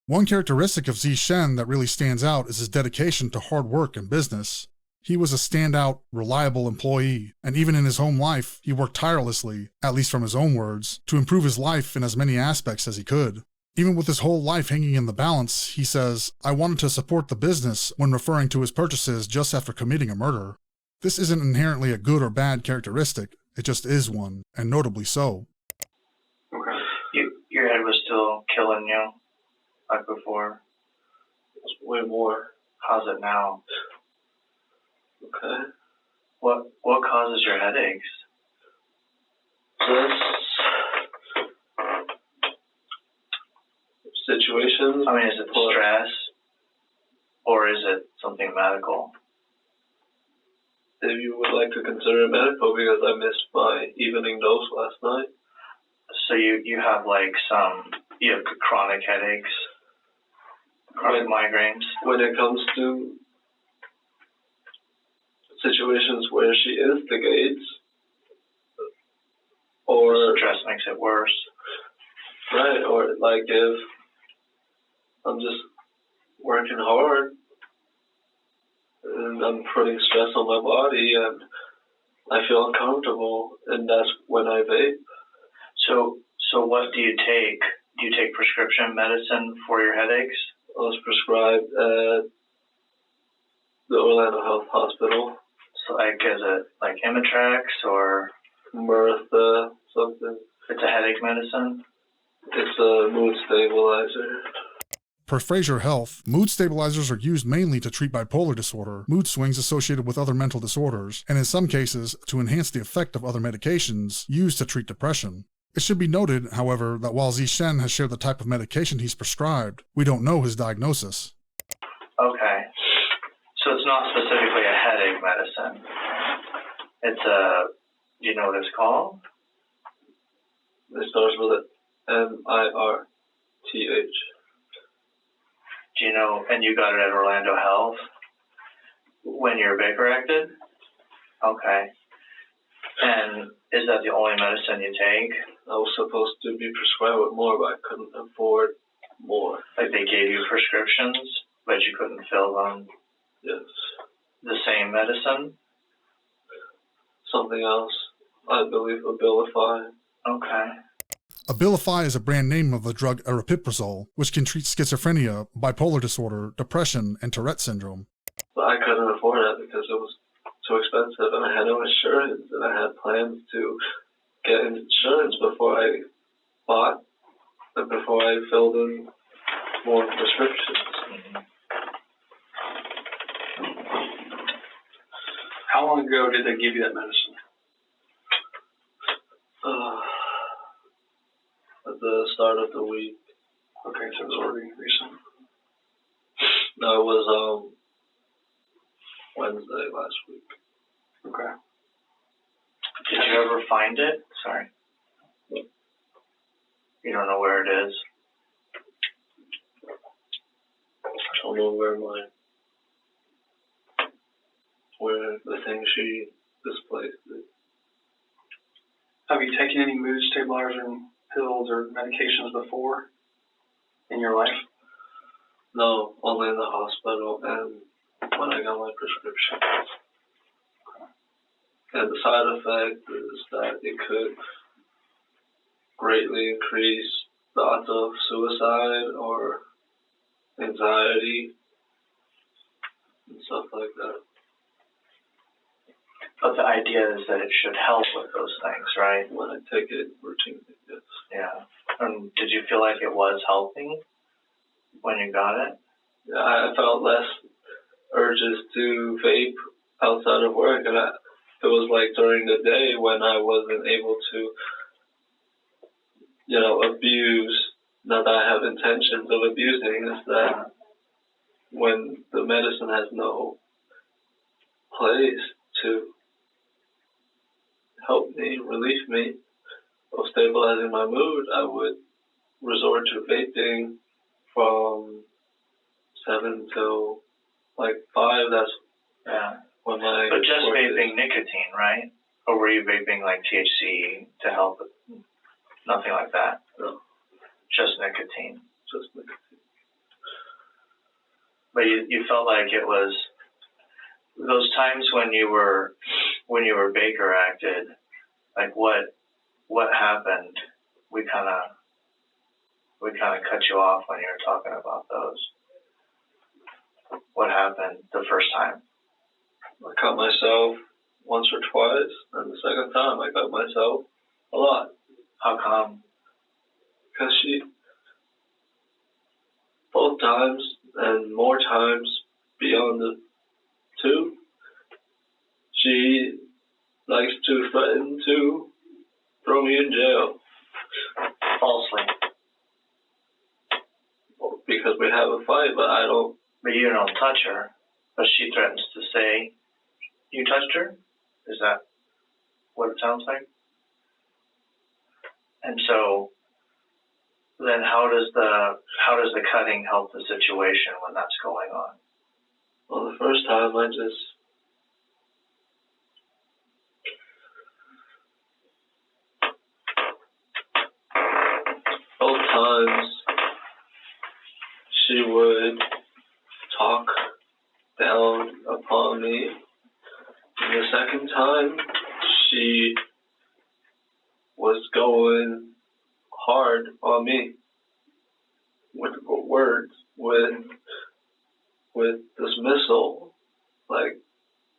One characteristic of Xichen that really stands out is his dedication to hard work and business. He was a standout, reliable employee, and even in his home life, he worked tirelessly, at least from his own words, to improve his life in as many aspects as he could. Even with his whole life hanging in the balance, he says, "I wanted to support the business," when referring to his purchases just after committing a murder. This isn't inherently a good or bad characteristic, it just is one, and notably so. Okay. Your head was still killing you, like before. It's way more. How's it now? Okay. What causes your headaches? Just situations. I mean, is it stress, or is it something medical? If you would like to consider it medical, because I missed my evening dose last night. So you have like you have chronic headaches, chronic migraines? When it comes to situations where she instigates, or stress makes it worse. Right, or like if I'm just working hard and I'm putting stress on my body and I feel uncomfortable, and that's when I vape. So what do you take? Do you take prescription medicine for your headaches? I was prescribed at the Orlando Health Hospital. So like, is it like Imitrex or Mirtha, something? It's a headache medicine? It's a mood stabilizer. Per Fraser Health, mood stabilizers are used mainly to treat bipolar disorder, mood swings associated with other mental disorders, and in some cases, to enhance the effect of other medications used to treat depression. It should be noted, however, that while Xichen has shared the type of medication he's prescribed, we don't know his diagnosis. Okay. So it's not specifically a headache medicine. It's do you know what it's called? It starts with an Mirth. Do you know, and you got it at Orlando Health when you're vaporected? Okay. And is that the only medicine you take? I was supposed to be prescribed with more, but I couldn't afford more. Like they gave you prescriptions, but you couldn't fill them? Yes. The same medicine? Something else. I believe Abilify. Okay. Abilify is a brand name of the drug aripiprazole, which can treat schizophrenia, bipolar disorder, depression, and Tourette syndrome. But I couldn't afford it because it was too expensive, and I had no insurance, and I had plans to get insurance before I bought and before I filled in more prescriptions. How long ago did they give you that medicine? At the start of the week. Okay, so it was already recent. No, it was Wednesday last week. Okay. Did you ever find it? Sorry. You don't know where it is? I don't know where the thing she displaced is. Have you taken any mood stabilizing pills or medications before in your life? No, only in the hospital and when I got my prescription. And the side effect is that it could greatly increase thoughts of suicide or anxiety and stuff like that. But the idea is that it should help with those things, right? When I take it routinely, yes. Yeah. And did you feel like it was helping when you got it? Yeah, I felt less urges to vape outside of work, and it was like during the day when I wasn't able to, abuse. Not that I have intentions of abusing, is that when the medicine has no place to help me, relieve me of stabilizing my mood, I would resort to vaping from 7 till 5. That's when my... But just vaping nicotine, right? Or were you vaping like THC to help? Nothing like that? No. Just nicotine? Just nicotine. But you felt like it was those times when you were Baker acted, like what happened? We kind of cut you off when you were talking about those. What happened the first time? I cut myself once or twice, and the second time I cut myself a lot. How come? Because both times and more times beyond the two, she likes to threaten to throw me in jail. Falsely. Well, because we have a fight, but I don't. But you don't touch her. But she threatens to say, you touched her? Is that what it sounds like? And so then how does the cutting help the situation when that's going on? Well, the first time both times she would talk down upon me. And the second time she was going hard on me with words, with dismissal, like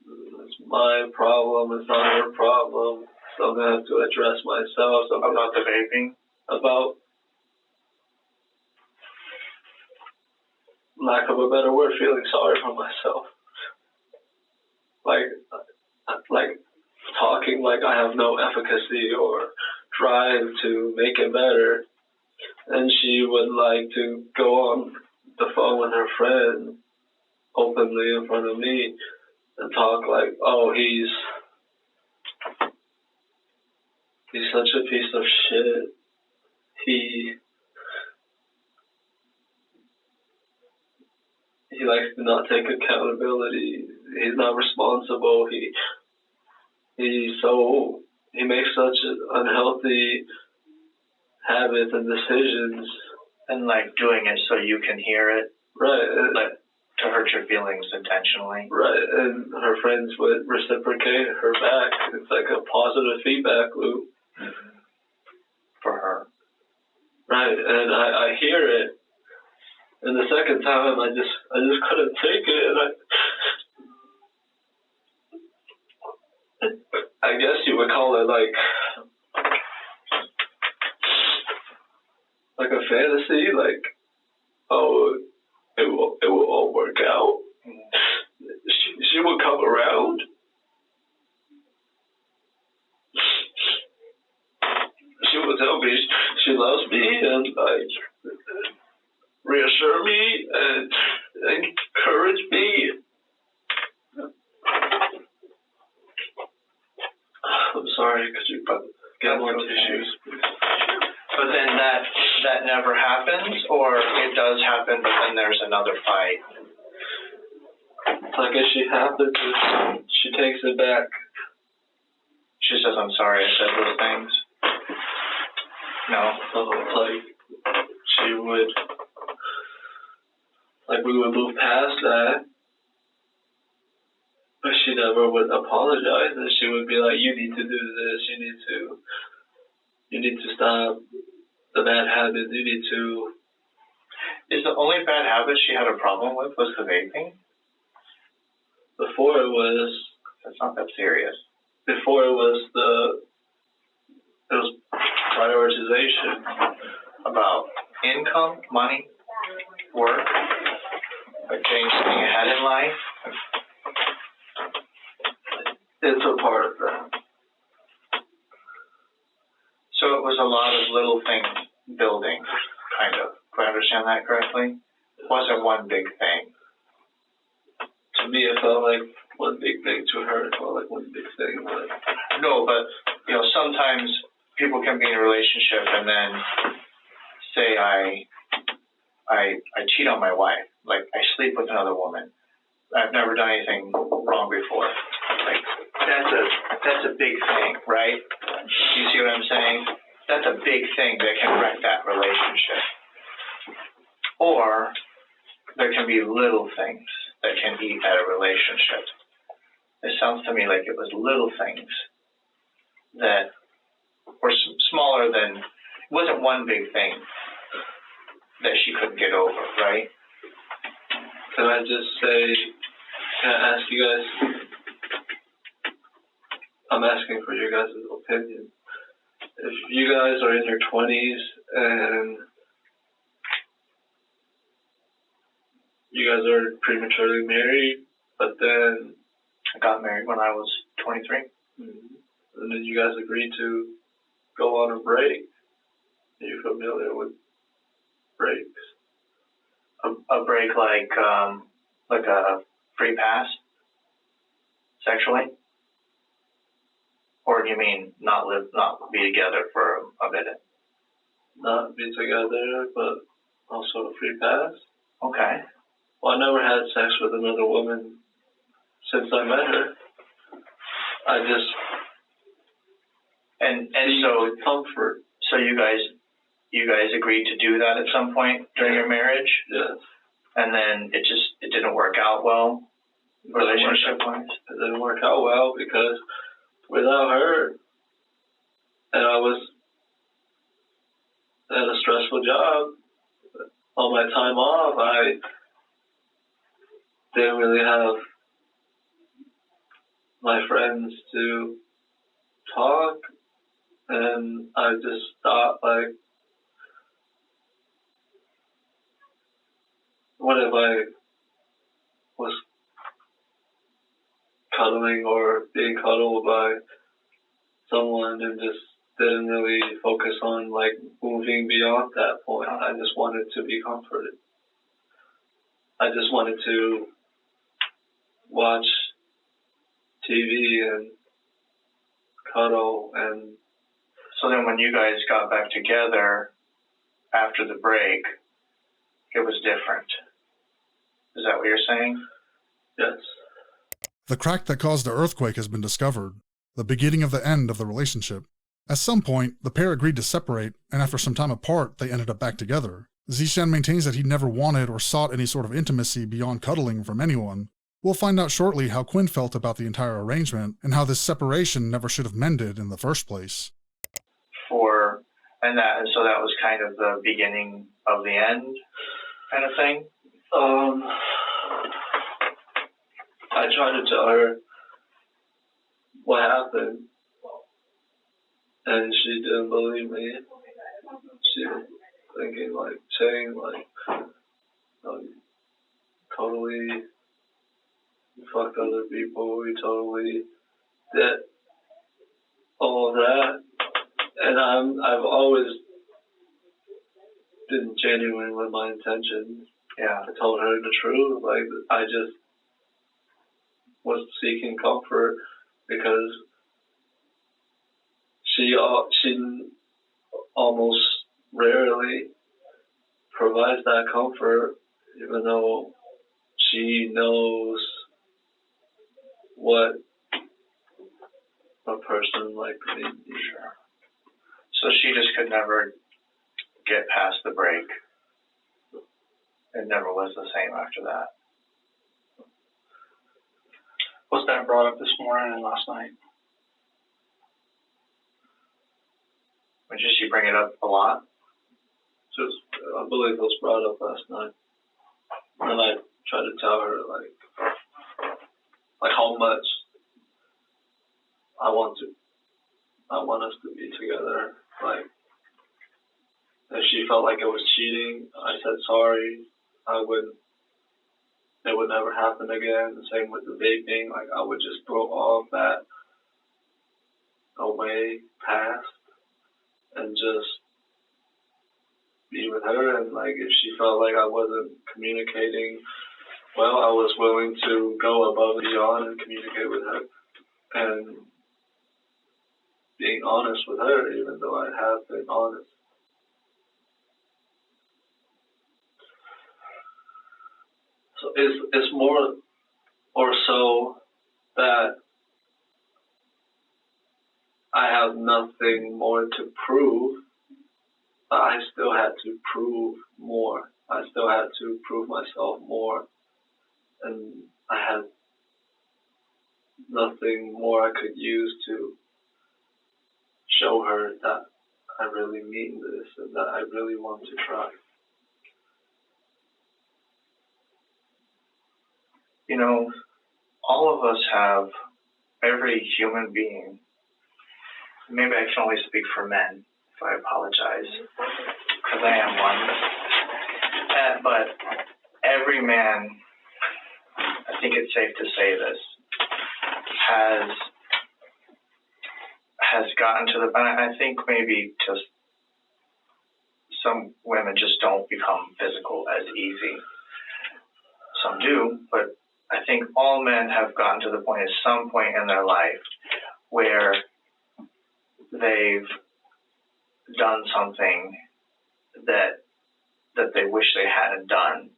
it's my problem, it's not her problem, so I'm gonna have to address myself. So about the vaping? About, lack of a better word, feeling sorry for myself. Like talking like I have no efficacy or drive to make it better. And she would like to go on the phone with her friend openly in front of me and talk like, oh, he's such a piece of shit. He likes to not take accountability. He's not responsible. He makes such unhealthy habits and decisions. And like doing it so you can hear it? Right. Like to hurt your feelings intentionally? Right. And her friends would reciprocate her back. It's like a positive feedback loop. Mm-hmm. For her. Right. And I hear it. And the second time I just couldn't take it, and I guess you would call it like a fantasy, like, oh, it will all work out. She would come around. She would tell me she loves me and like reassure me and encourage me. more tissues. But then that never happens, or it does happen, but then there's another fight. Like if she happens, she takes it back. She says, "I'm sorry I said those things." No. So it's like she would, like we would move past that, but she never would apologize, and she would be like, "You need to do this. You need to stop the bad habits. You need to." Is the only bad habit she had a problem with was the vaping? Before it was. That's not that serious. Before it was prioritization. About income, money, work, like getting something ahead in life. It's a part of that. So it was a lot of little things building, kind of. Do I understand that correctly? It wasn't one big thing. To me, it felt like one big thing. To her, it felt like one big thing. But no, but sometimes people can be in a relationship and then say I cheat on my wife, like I sleep with another woman. I've never done anything wrong before. Like that's a big thing, right? Do you see what I'm saying? That's a big thing that can wreck that relationship. Or there can be little things that can eat at a relationship. It sounds to me like it was little things that were smaller than, it wasn't one big thing that she couldn't get over, right? Can I just say, can I ask you guys, I'm asking for your guys' opinion. If you guys are in your 20s and you guys are prematurely married, but then I got married when I was 23. And then you guys agreed to go on a break. Are you familiar with breaks? A break like a free pass, sexually? Or do you mean not be together for a minute? Not be together, but also a free pass. Okay. Well, I never had sex with another woman since I met her. I just and so comfort. So you guys agreed to do that at some point during your marriage? Yes. And then it didn't work out well, relationship-wise? It didn't work out well because without her, and I was at a stressful job, on my time off, I didn't really have my friends to talk, and I just thought, like, what if I was cuddling or being cuddled by someone and just didn't really focus on, like, moving beyond that point. I just wanted to be comforted. I just wanted to watch TV and cuddle. And so then when you guys got back together after the break, it was different. Is that what you're saying? Yes. The crack that caused the earthquake has been discovered, the beginning of the end of the relationship. At some point, the pair agreed to separate, and after some time apart, they ended up back together. Xichen maintains that he never wanted or sought any sort of intimacy beyond cuddling from anyone. We'll find out shortly how Quinn felt about the entire arrangement, and how this separation never should have mended in the first place. And so that was kind of the beginning of the end kind of thing? I tried to tell her what happened, and she didn't believe me. She was thinking, like, saying, like, totally fucked other people, we totally did all of that. And I've always been genuine with my intentions. Yeah. I told her the truth. Like, I just was seeking comfort because she almost rarely provides that comfort, even though she knows what a person like me needs. Sure. So she just could never get past the break. It never was the same after that. Was that brought up this morning and last night? Did she bring it up a lot? Just, I believe it was brought up last night. And I tried to tell her, like how much I want us to be together. Like, if she felt like it was cheating, I said sorry. It would never happen again. The same with the vaping. Like, I would just throw all of that away, past, and just be with her. And like, if she felt like I wasn't communicating well, I was willing to go above and beyond and communicate with her and being honest with her, even though I have been honest. So it's more or so that I have nothing more to prove, but I still had to prove more. I still had to prove myself more. And I had nothing more I could use to show her that I really mean this and that I really want to try. You know, all of us have, every human being, maybe I can only speak for men, so I apologize, because I am one. But every man, I think it's safe to say this, has gotten to the, and I think maybe just some women just don't become physical as easy. Some do, but I think all men have gotten to the point at some point in their life where they've done something that they wish they hadn't done.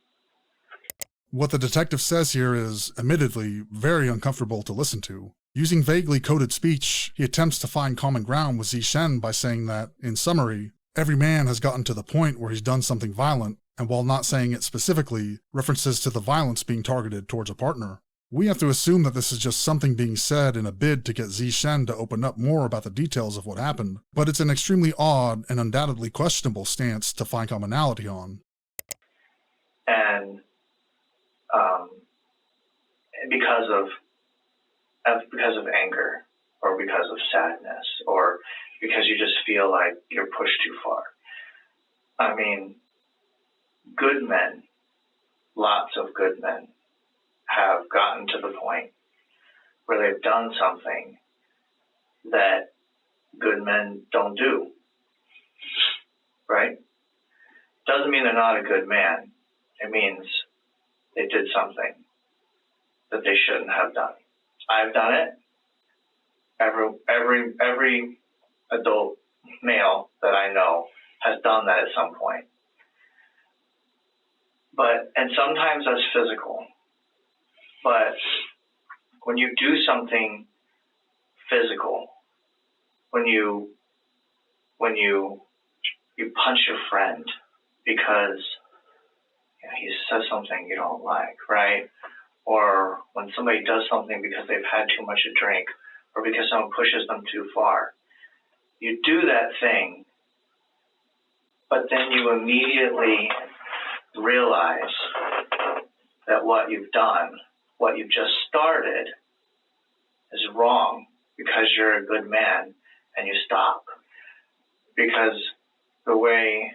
What the detective says here is, admittedly, very uncomfortable to listen to. Using vaguely coded speech, he attempts to find common ground with Xichen by saying that, in summary, every man has gotten to the point where he's done something violent, and while not saying it specifically, references to the violence being targeted towards a partner. We have to assume that this is just something being said in a bid to get Xichen to open up more about the details of what happened, but it's an extremely odd and undoubtedly questionable stance to find commonality on. And because of anger, or because of sadness, or because you just feel like you're pushed too far. I mean, good men, lots of good men, have gotten to the point where they've done something that good men don't do, right? Doesn't mean they're not a good man. It means they did something that they shouldn't have done. I've done it. Every adult male that I know has done that at some point. And sometimes that's physical. But when you do something physical, when you punch your friend because he says something you don't like, right? Or when somebody does something because they've had too much to drink, or because someone pushes them too far, you do that thing, but then you immediately realize that what you've done, what you've just started, is wrong because you're a good man, and you stop. Because the way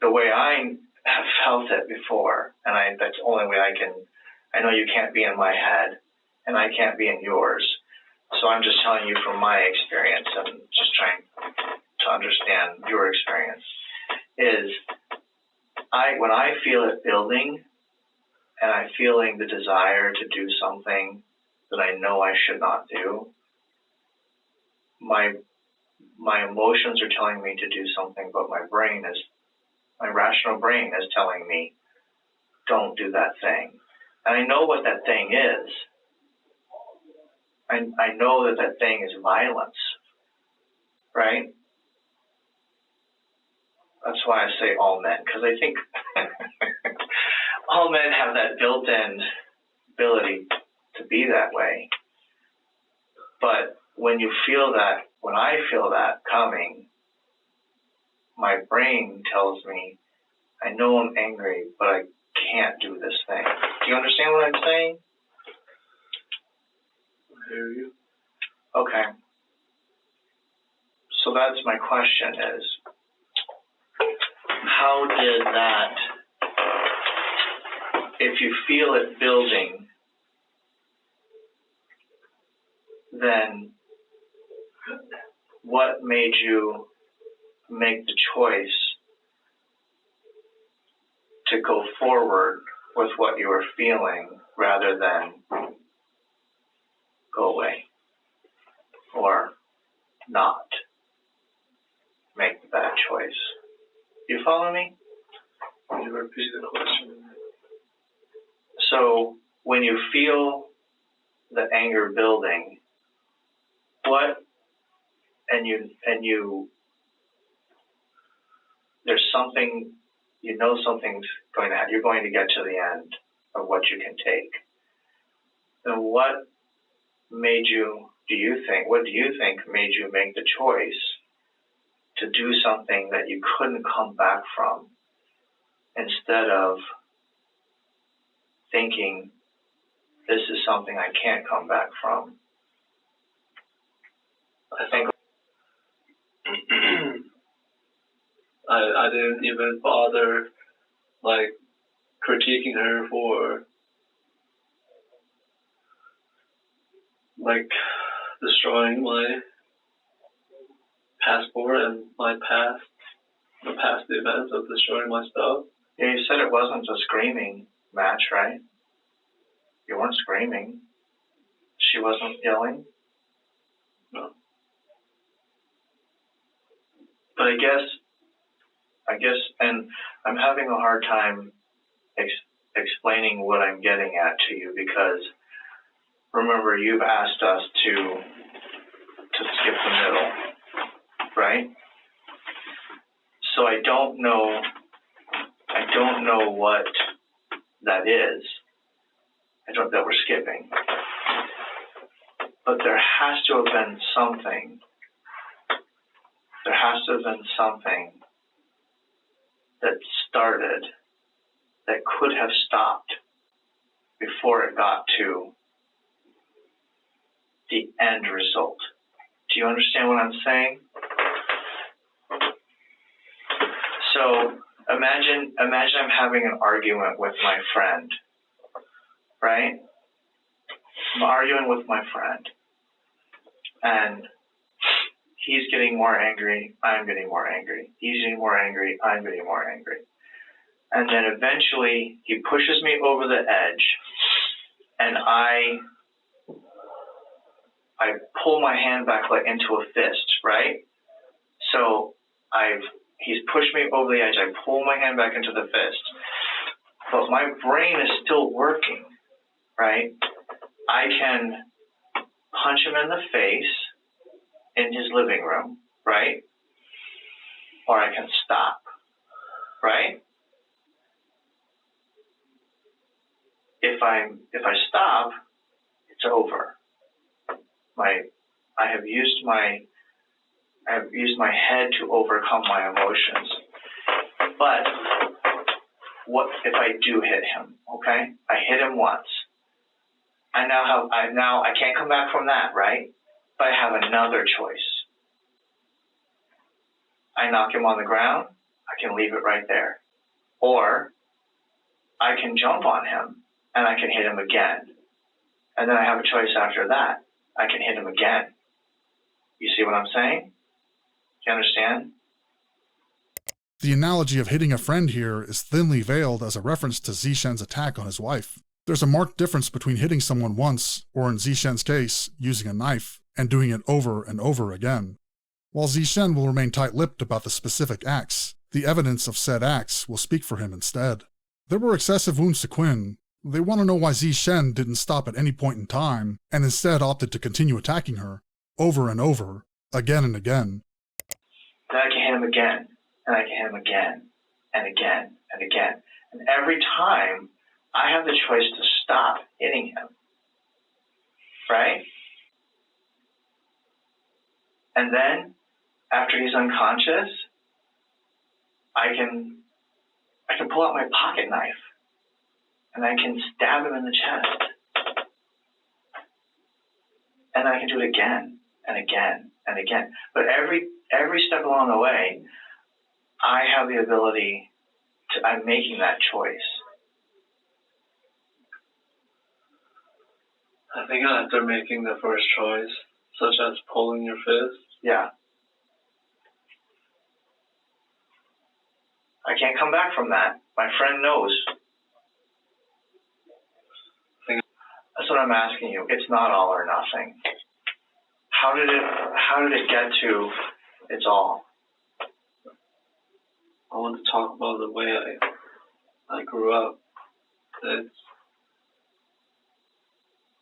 I have felt it before, and that's the only way I know you can't be in my head, and I can't be in yours, so I'm just telling you from my experience and just trying to understand your experience, is when I feel it building, and I'm feeling the desire to do something that I know I should not do, my emotions are telling me to do something, but my rational brain is telling me, don't do that thing. And I know what that thing is. I know that that thing is violence, right? That's why I say all men, because I think all men have that built-in ability to be that way. But when you feel that, when I feel that coming, my brain tells me, I know I'm angry, but I can't do this thing. Do you understand what I'm saying? I hear you. Okay. So that's my question is, how did that, if you feel it building, then what made you make the choice to go forward with what you were feeling rather than go away or not make the bad choice? You follow me? Can you repeat the question? So when you feel the anger building, there's something, you know something's going to happen. You're going to get to the end of what you can take. Then what do you think made you make the choice to do something that you couldn't come back from instead of thinking, this is something I can't come back from? I think I didn't even bother critiquing her for destroying my passport and the past events of destroying my stuff. Yeah, you said it wasn't a screaming match, right? You weren't screaming. She wasn't yelling? No. But I guess, and I'm having a hard time explaining what I'm getting at to you, because remember, you've asked us to skip the middle, right? So I don't know what that is. That we're skipping. But there has to have been something. There has to have been something that started, that could have stopped before it got to the end result. Do you understand what I'm saying? So imagine I'm having an argument with my friend, right? I'm arguing with my friend, and he's getting more angry, I'm getting more angry. He's getting more angry, I'm getting more angry. And then eventually he pushes me over the edge, and I pull my hand back into a fist, right? So he's pushed me over the edge, I pull my hand back into the fist. But my brain is still working, right? I can punch him in the face in his living room, right? Or I can stop, right? If I stop, it's over. I have used my head to overcome my emotions. But what if I do hit him? Okay, I hit him once. I can't come back from that, right? But I have another choice. I knock him on the ground, I can leave it right there. Or I can jump on him and I can hit him again. And then I have a choice after that. I can hit him again. You see what I'm saying? Do you understand? The analogy of hitting a friend here is thinly veiled as a reference to Xichen's attack on his wife. There's a marked difference between hitting someone once, or in Xichen's case, using a knife, and doing it over and over again. While Xichen will remain tight-lipped about the specific acts, the evidence of said acts will speak for him instead. There were excessive wounds to Quinn. They want to know why Xichen didn't stop at any point in time and instead opted to continue attacking her, over and over, again and again. And I can hit him again, and I can hit him again, and again, and again. And every time, I have the choice to stop hitting him. Right? And then, after he's unconscious, I can pull out my pocket knife and I can stab him in the chest. And I can do it again and again and again. But every step along the way, I have the ability to, I'm making that choice. I think after making the first choice, such as pulling your fist, yeah, I can't come back from that. My friend knows. That's what I'm asking you. It's not all or nothing. How did it get to it's all? I want to talk about the way I grew up. It's,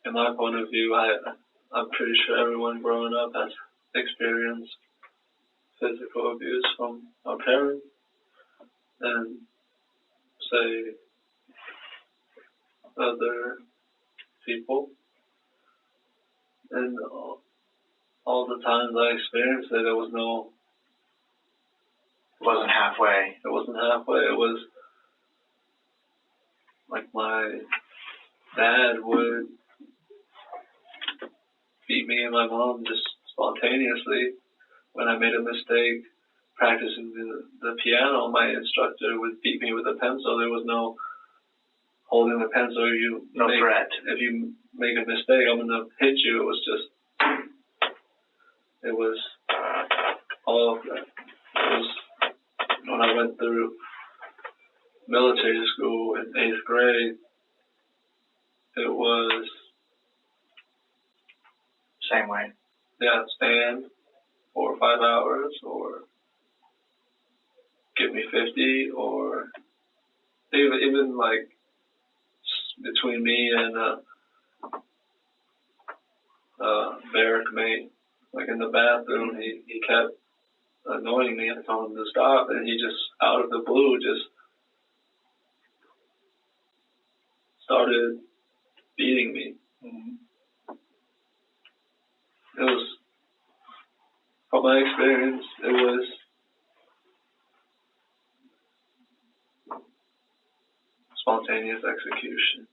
in my point of view, I'm pretty sure everyone growing up has experienced physical abuse from our parents and, say, other people. And all the times I experienced it, it wasn't halfway. It wasn't halfway. It was like my dad would beat me and my mom just spontaneously. When I made a mistake practicing the piano, my instructor would beat me with a pencil. There was no holding the pencil. No threat. If you make a mistake, I'm going to hit you. It was all of that. It was when I went through military school in 8th grade, it was same way. Yeah, stand 4 or 5 hours, or give me 50, or even like between me and barrack mate, like in the bathroom, he kept annoying me. I told him to stop, and he just, out of the blue, just started beating me. Mm-hmm. It was, from my experience, it was spontaneous execution.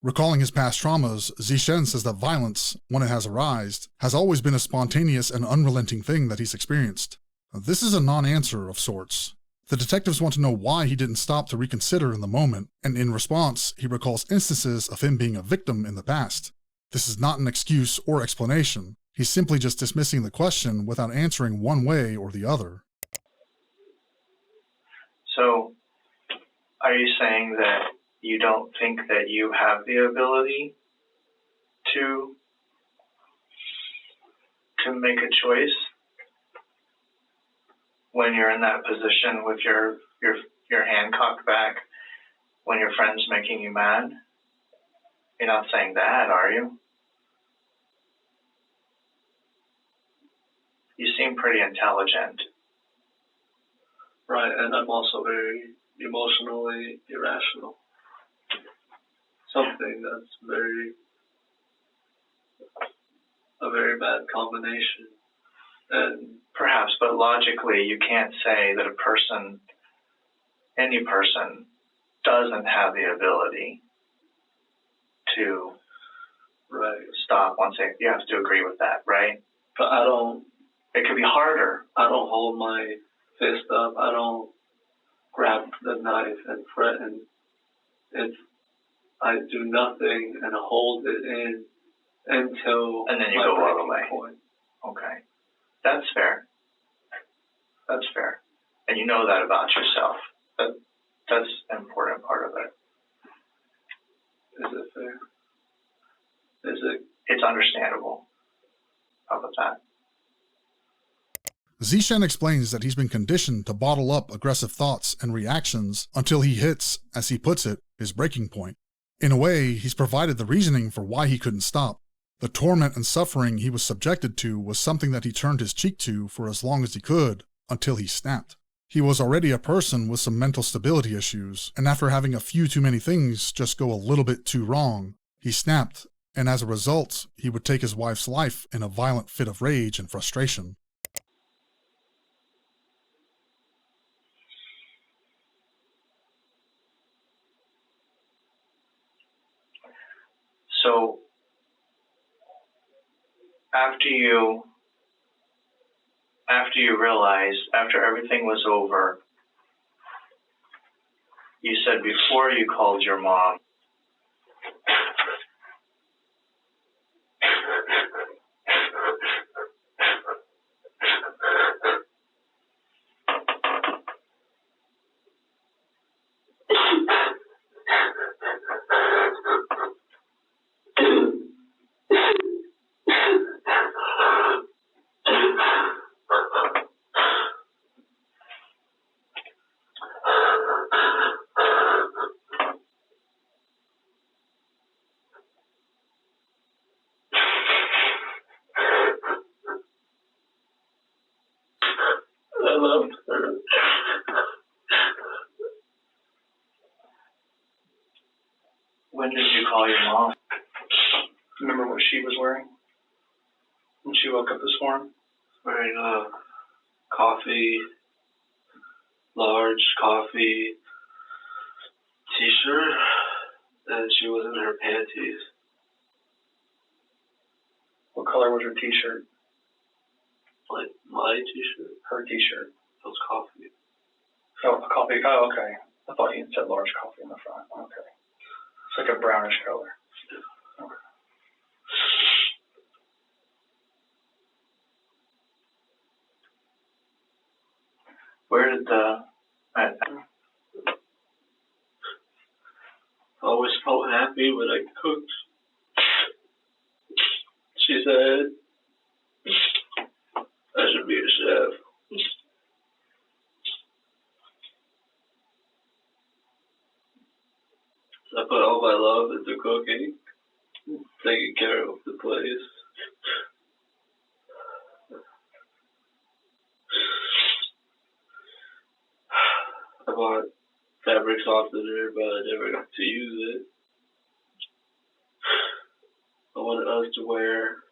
Recalling his past traumas, Xichen says that violence, when it has arisen, has always been a spontaneous and unrelenting thing that he's experienced. This is a non-answer of sorts. The detectives want to know why he didn't stop to reconsider in the moment, and in response, he recalls instances of him being a victim in the past. This is not an excuse or explanation. He's simply just dismissing the question without answering one way or the other. So, are you saying that you don't think that you have the ability to make a choice when you're in that position with your hand cocked back when your friend's making you mad? You're not saying that, are you? You seem pretty intelligent. Right, and I'm also very emotionally irrational. Something that's a very bad combination. And perhaps, but logically, you can't say that any person, doesn't have the ability to stop once you have to agree with that, right? But it could be harder. I don't hold my fist up. I don't grab the knife and threaten. I do nothing and hold it in until and then you go all the way. Point. Okay, that's fair. That's fair, and you know that about yourself. That's an important part of it. Is it fair? Is it? it's understandable. How about that? Xichen explains that he's been conditioned to bottle up aggressive thoughts and reactions until he hits, as he puts it, his breaking point. In a way, he's provided the reasoning for why he couldn't stop. The torment and suffering he was subjected to was something that he turned his cheek to for as long as he could, until he snapped. He was already a person with some mental stability issues, and after having a few too many things just go a little bit too wrong, he snapped, and as a result, he would take his wife's life in a violent fit of rage and frustration. So, after you realized, after everything was over, you said before you called your mom, I loved her. When did you call your mom? Remember what she was wearing when she woke up this morning? Wearing a coffee, large coffee t-shirt, and she was in her panties. What color was her t-shirt? Like my t-shirt? Her t-shirt. It was coffee. Oh, a coffee. Oh, okay. I thought you said large coffee in the front. Okay. It's like a brownish color. Okay. Where did I always felt happy when I cooked. She said I should be a chef. I put all my love into cooking, taking care of the place. I bought fabric softener, but I never got to use it. I wanted us to wear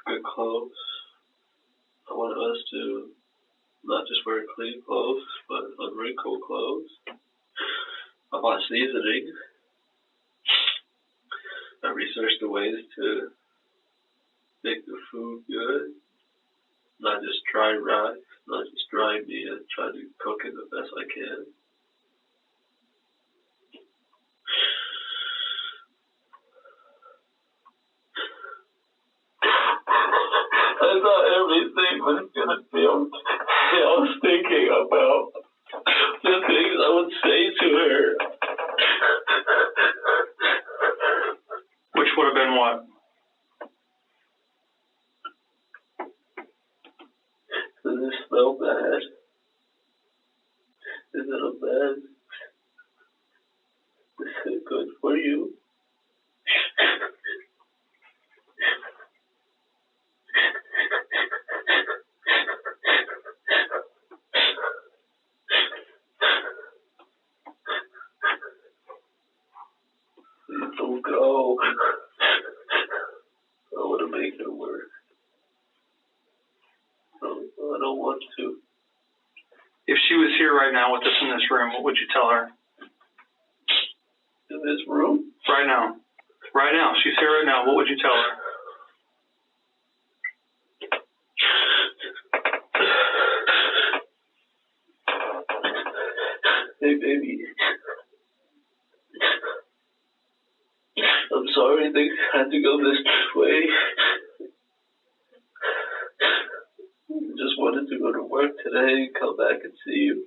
good clothes. I wanted us to not just wear clean clothes, but unwrinkled clothes. I bought seasoning. I researched the ways to make the food good. Not just dry rice, not just dry meat. I try to cook it the best I can. I thought everything was gonna feel. I was thinking about the things I would say to her. Which would have been what? Does this smell bad? Is it a bad? Is it good for you? Please don't go. I want to make it work. I don't want to. If she was here right now with us in this room, what would you tell her? In this room? Right now. Right now. She's here right now. What would you tell her? Hey, baby. I'm sorry things had to go this way. Just wanted to go to work today and come back and see you.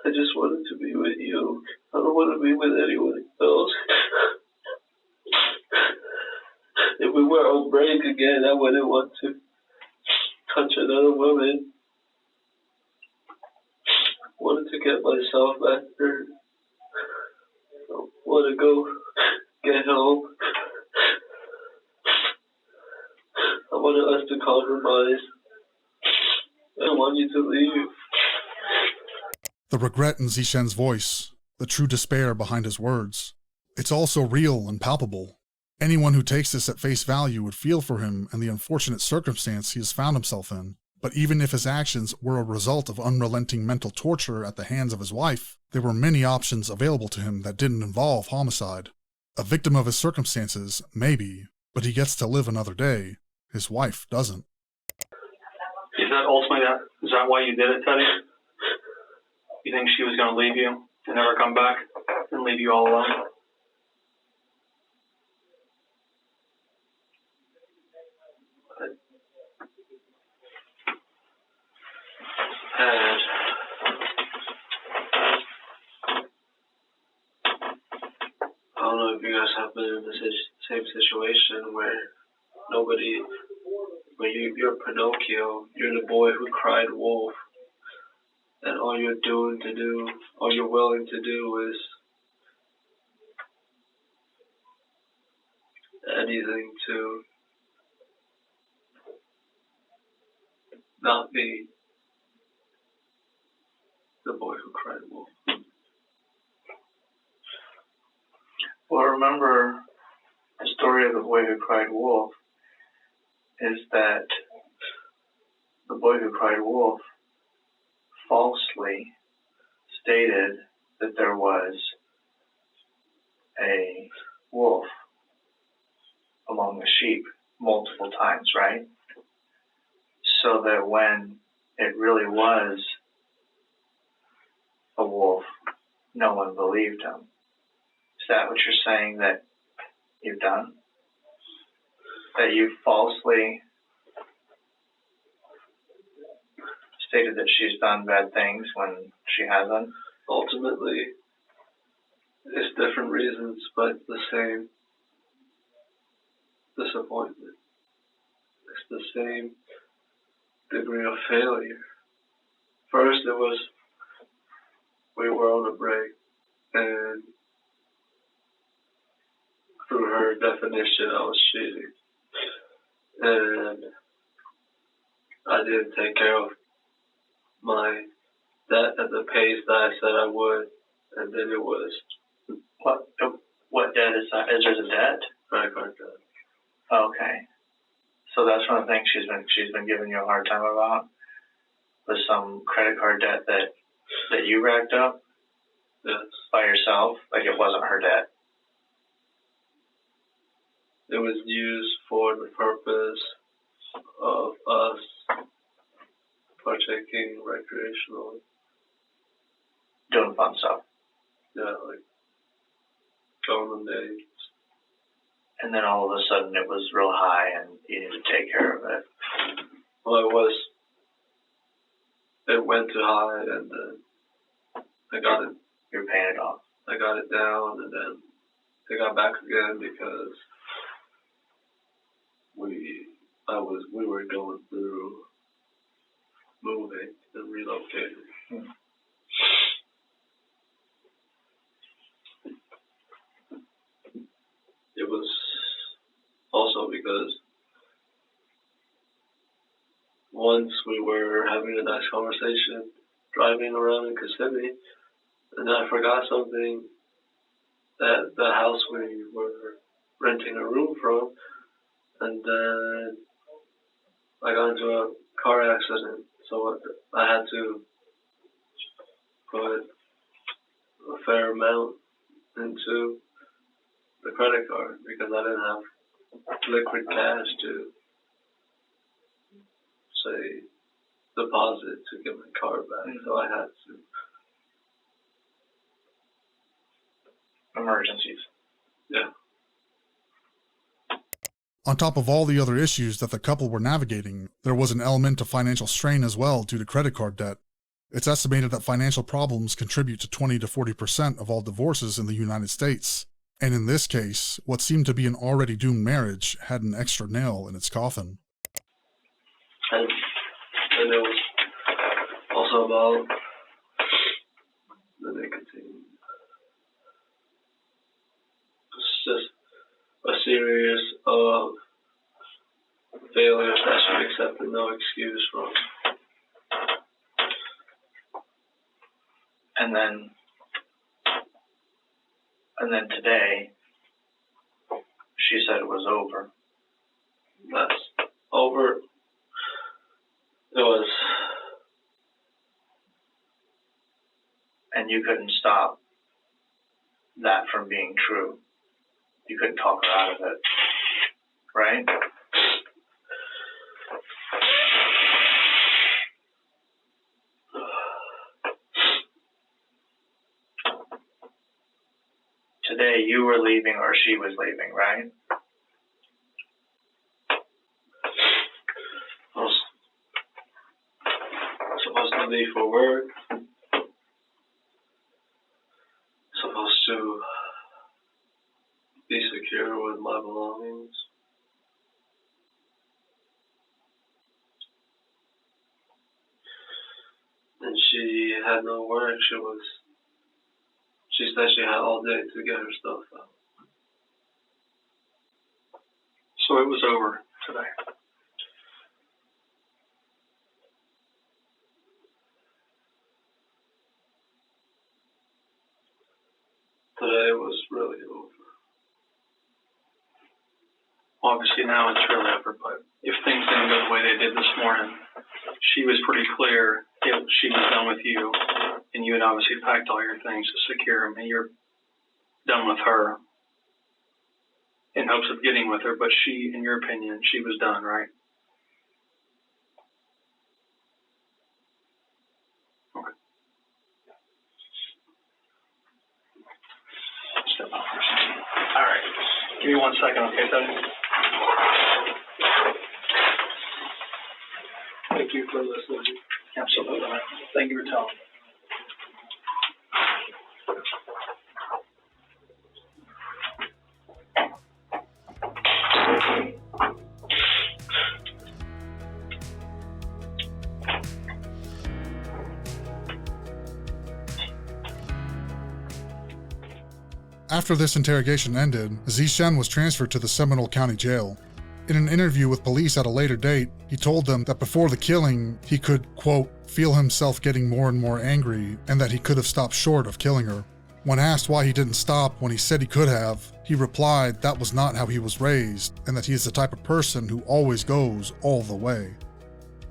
I just wanted to be with you. I don't want to be with anyone else. If we were on break again, I wouldn't want to touch another woman. I wanted to get myself back there. I want to go get home. I wanted us to compromise. I don't want you to leave. The regret in Xichen's voice, the true despair behind his words. It's all so real and palpable. Anyone who takes this at face value would feel for him and the unfortunate circumstance he has found himself in. But even if his actions were a result of unrelenting mental torture at the hands of his wife, there were many options available to him that didn't involve homicide. A victim of his circumstances, maybe, but he gets to live another day. His wife doesn't. Is that ultimately is that why you did it, Teddy? You think she was going to leave you and never come back and leave you all alone? And I don't know if you guys have been in the same situation where you're Pinocchio, you're the boy who cried wolf, and all you're willing to do is anything to not be the boy who cried wolf. Well, remember, the story of the boy who cried wolf is that the boy who cried wolf falsely stated that there was a wolf among the sheep multiple times, right? So that when it really was a wolf, no one believed him. Is that what you're saying that you've done? That you falsely stated that she's done bad things when she hasn't? Ultimately, it's different reasons, but the same disappointment. It's the same degree of failure. First, it was we were on a break, and through her definition, I was cheating. And I didn't take care of my debt at the pace that I said I would, and then it was. What debt is that? Is there a debt? Credit card debt. Okay. So that's one of the things she's been giving you a hard time about? Was some credit card debt that you racked up? Yes. By yourself? Like it wasn't her debt? It was used for the purpose of us partaking recreationally. Doing fun stuff. Yeah, like going on dates. And then all of a sudden it was real high and you needed to take care of it. Well, it went too high, and then I got it. You're paying it off. I got it down, and then it got back again because we were going through moving and relocating. It was also because once we were having a nice conversation driving around in Kissimmee, and I forgot something at the house we were renting a room from, and then I got into a car accident, so I had to put a fair amount into the credit card because I didn't have liquid cash to, say, deposit to get my car back, so I had to. Emergencies. Yeah. On top of all the other issues that the couple were navigating, there was an element of financial strain as well due to credit card debt. It's estimated that financial problems contribute to 20 to 40% of all divorces in the United States. And in this case, what seemed to be an already doomed marriage had an extra nail in its coffin. And it was also about the nicotine. It's just a series of failures that should accept no excuse from. And then today, she said it was over. That's over. It was. And you couldn't stop that from being true. You couldn't talk her out of it, right? Today you were leaving or she was leaving, right? I was supposed to leave for work. Supposed to be secure with my belongings. And she had no work. She said she had all day to get her stuff out. So it was over today. Today was really over. Obviously now it's really over, but if things didn't go the way they did this morning, she was pretty clear she was done with you, and you had obviously packed all your things to secure them, and you're done with her in hopes of getting with her, but she, in your opinion, she was done, right? Okay. Step out for a second. All right. Give me 1 second, okay, Tony? Thank you for listening. Absolutely. Thank you for telling me. After this interrogation ended, Xichen was transferred to the Seminole County Jail. In an interview with police at a later date, he told them that before the killing, he could, quote, feel himself getting more and more angry and that he could have stopped short of killing her. When asked why he didn't stop when he said he could have, he replied that was not how he was raised and that he is the type of person who always goes all the way.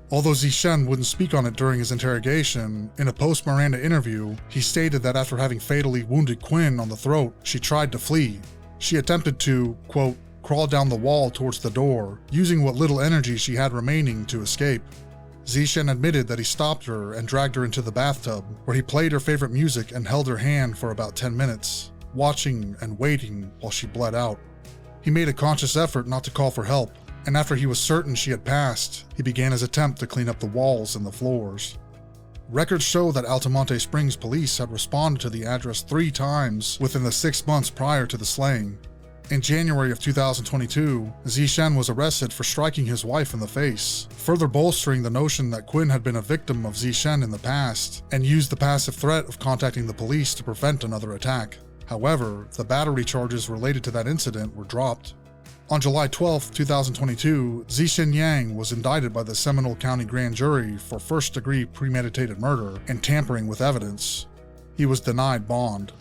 Although Xichen wouldn't speak on it during his interrogation, in a post-Miranda interview, he stated that after having fatally wounded Quinn on the throat, she tried to flee. She attempted to, quote, crawl down the wall towards the door, using what little energy she had remaining to escape. Xichen admitted that he stopped her and dragged her into the bathtub, where he played her favorite music and held her hand for about 10 minutes, watching and waiting while she bled out. He made a conscious effort not to call for help, and after he was certain she had passed, he began his attempt to clean up the walls and the floors. Records show that Altamonte Springs police had responded to the address 3 times within the 6 months prior to the slaying. In January of 2022, Xichen was arrested for striking his wife in the face, further bolstering the notion that Quinn had been a victim of Xichen in the past and used the passive threat of contacting the police to prevent another attack. However, the battery charges related to that incident were dropped. On July 12, 2022, Xichen Yang was indicted by the Seminole County Grand Jury for first-degree premeditated murder and tampering with evidence. He was denied bond.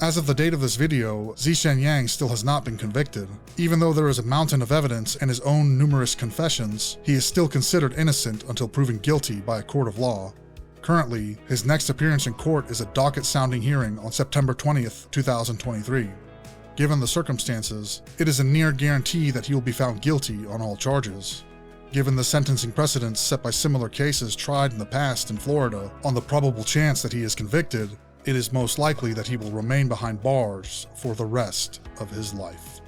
As of the date of this video, Xichen Yang still has not been convicted. Even though there is a mountain of evidence and his own numerous confessions, he is still considered innocent until proven guilty by a court of law. Currently, his next appearance in court is a docket-sounding hearing on September 20th, 2023. Given the circumstances, it is a near guarantee that he will be found guilty on all charges. Given the sentencing precedents set by similar cases tried in the past in Florida, on the probable chance that he is convicted, it is most likely that he will remain behind bars for the rest of his life.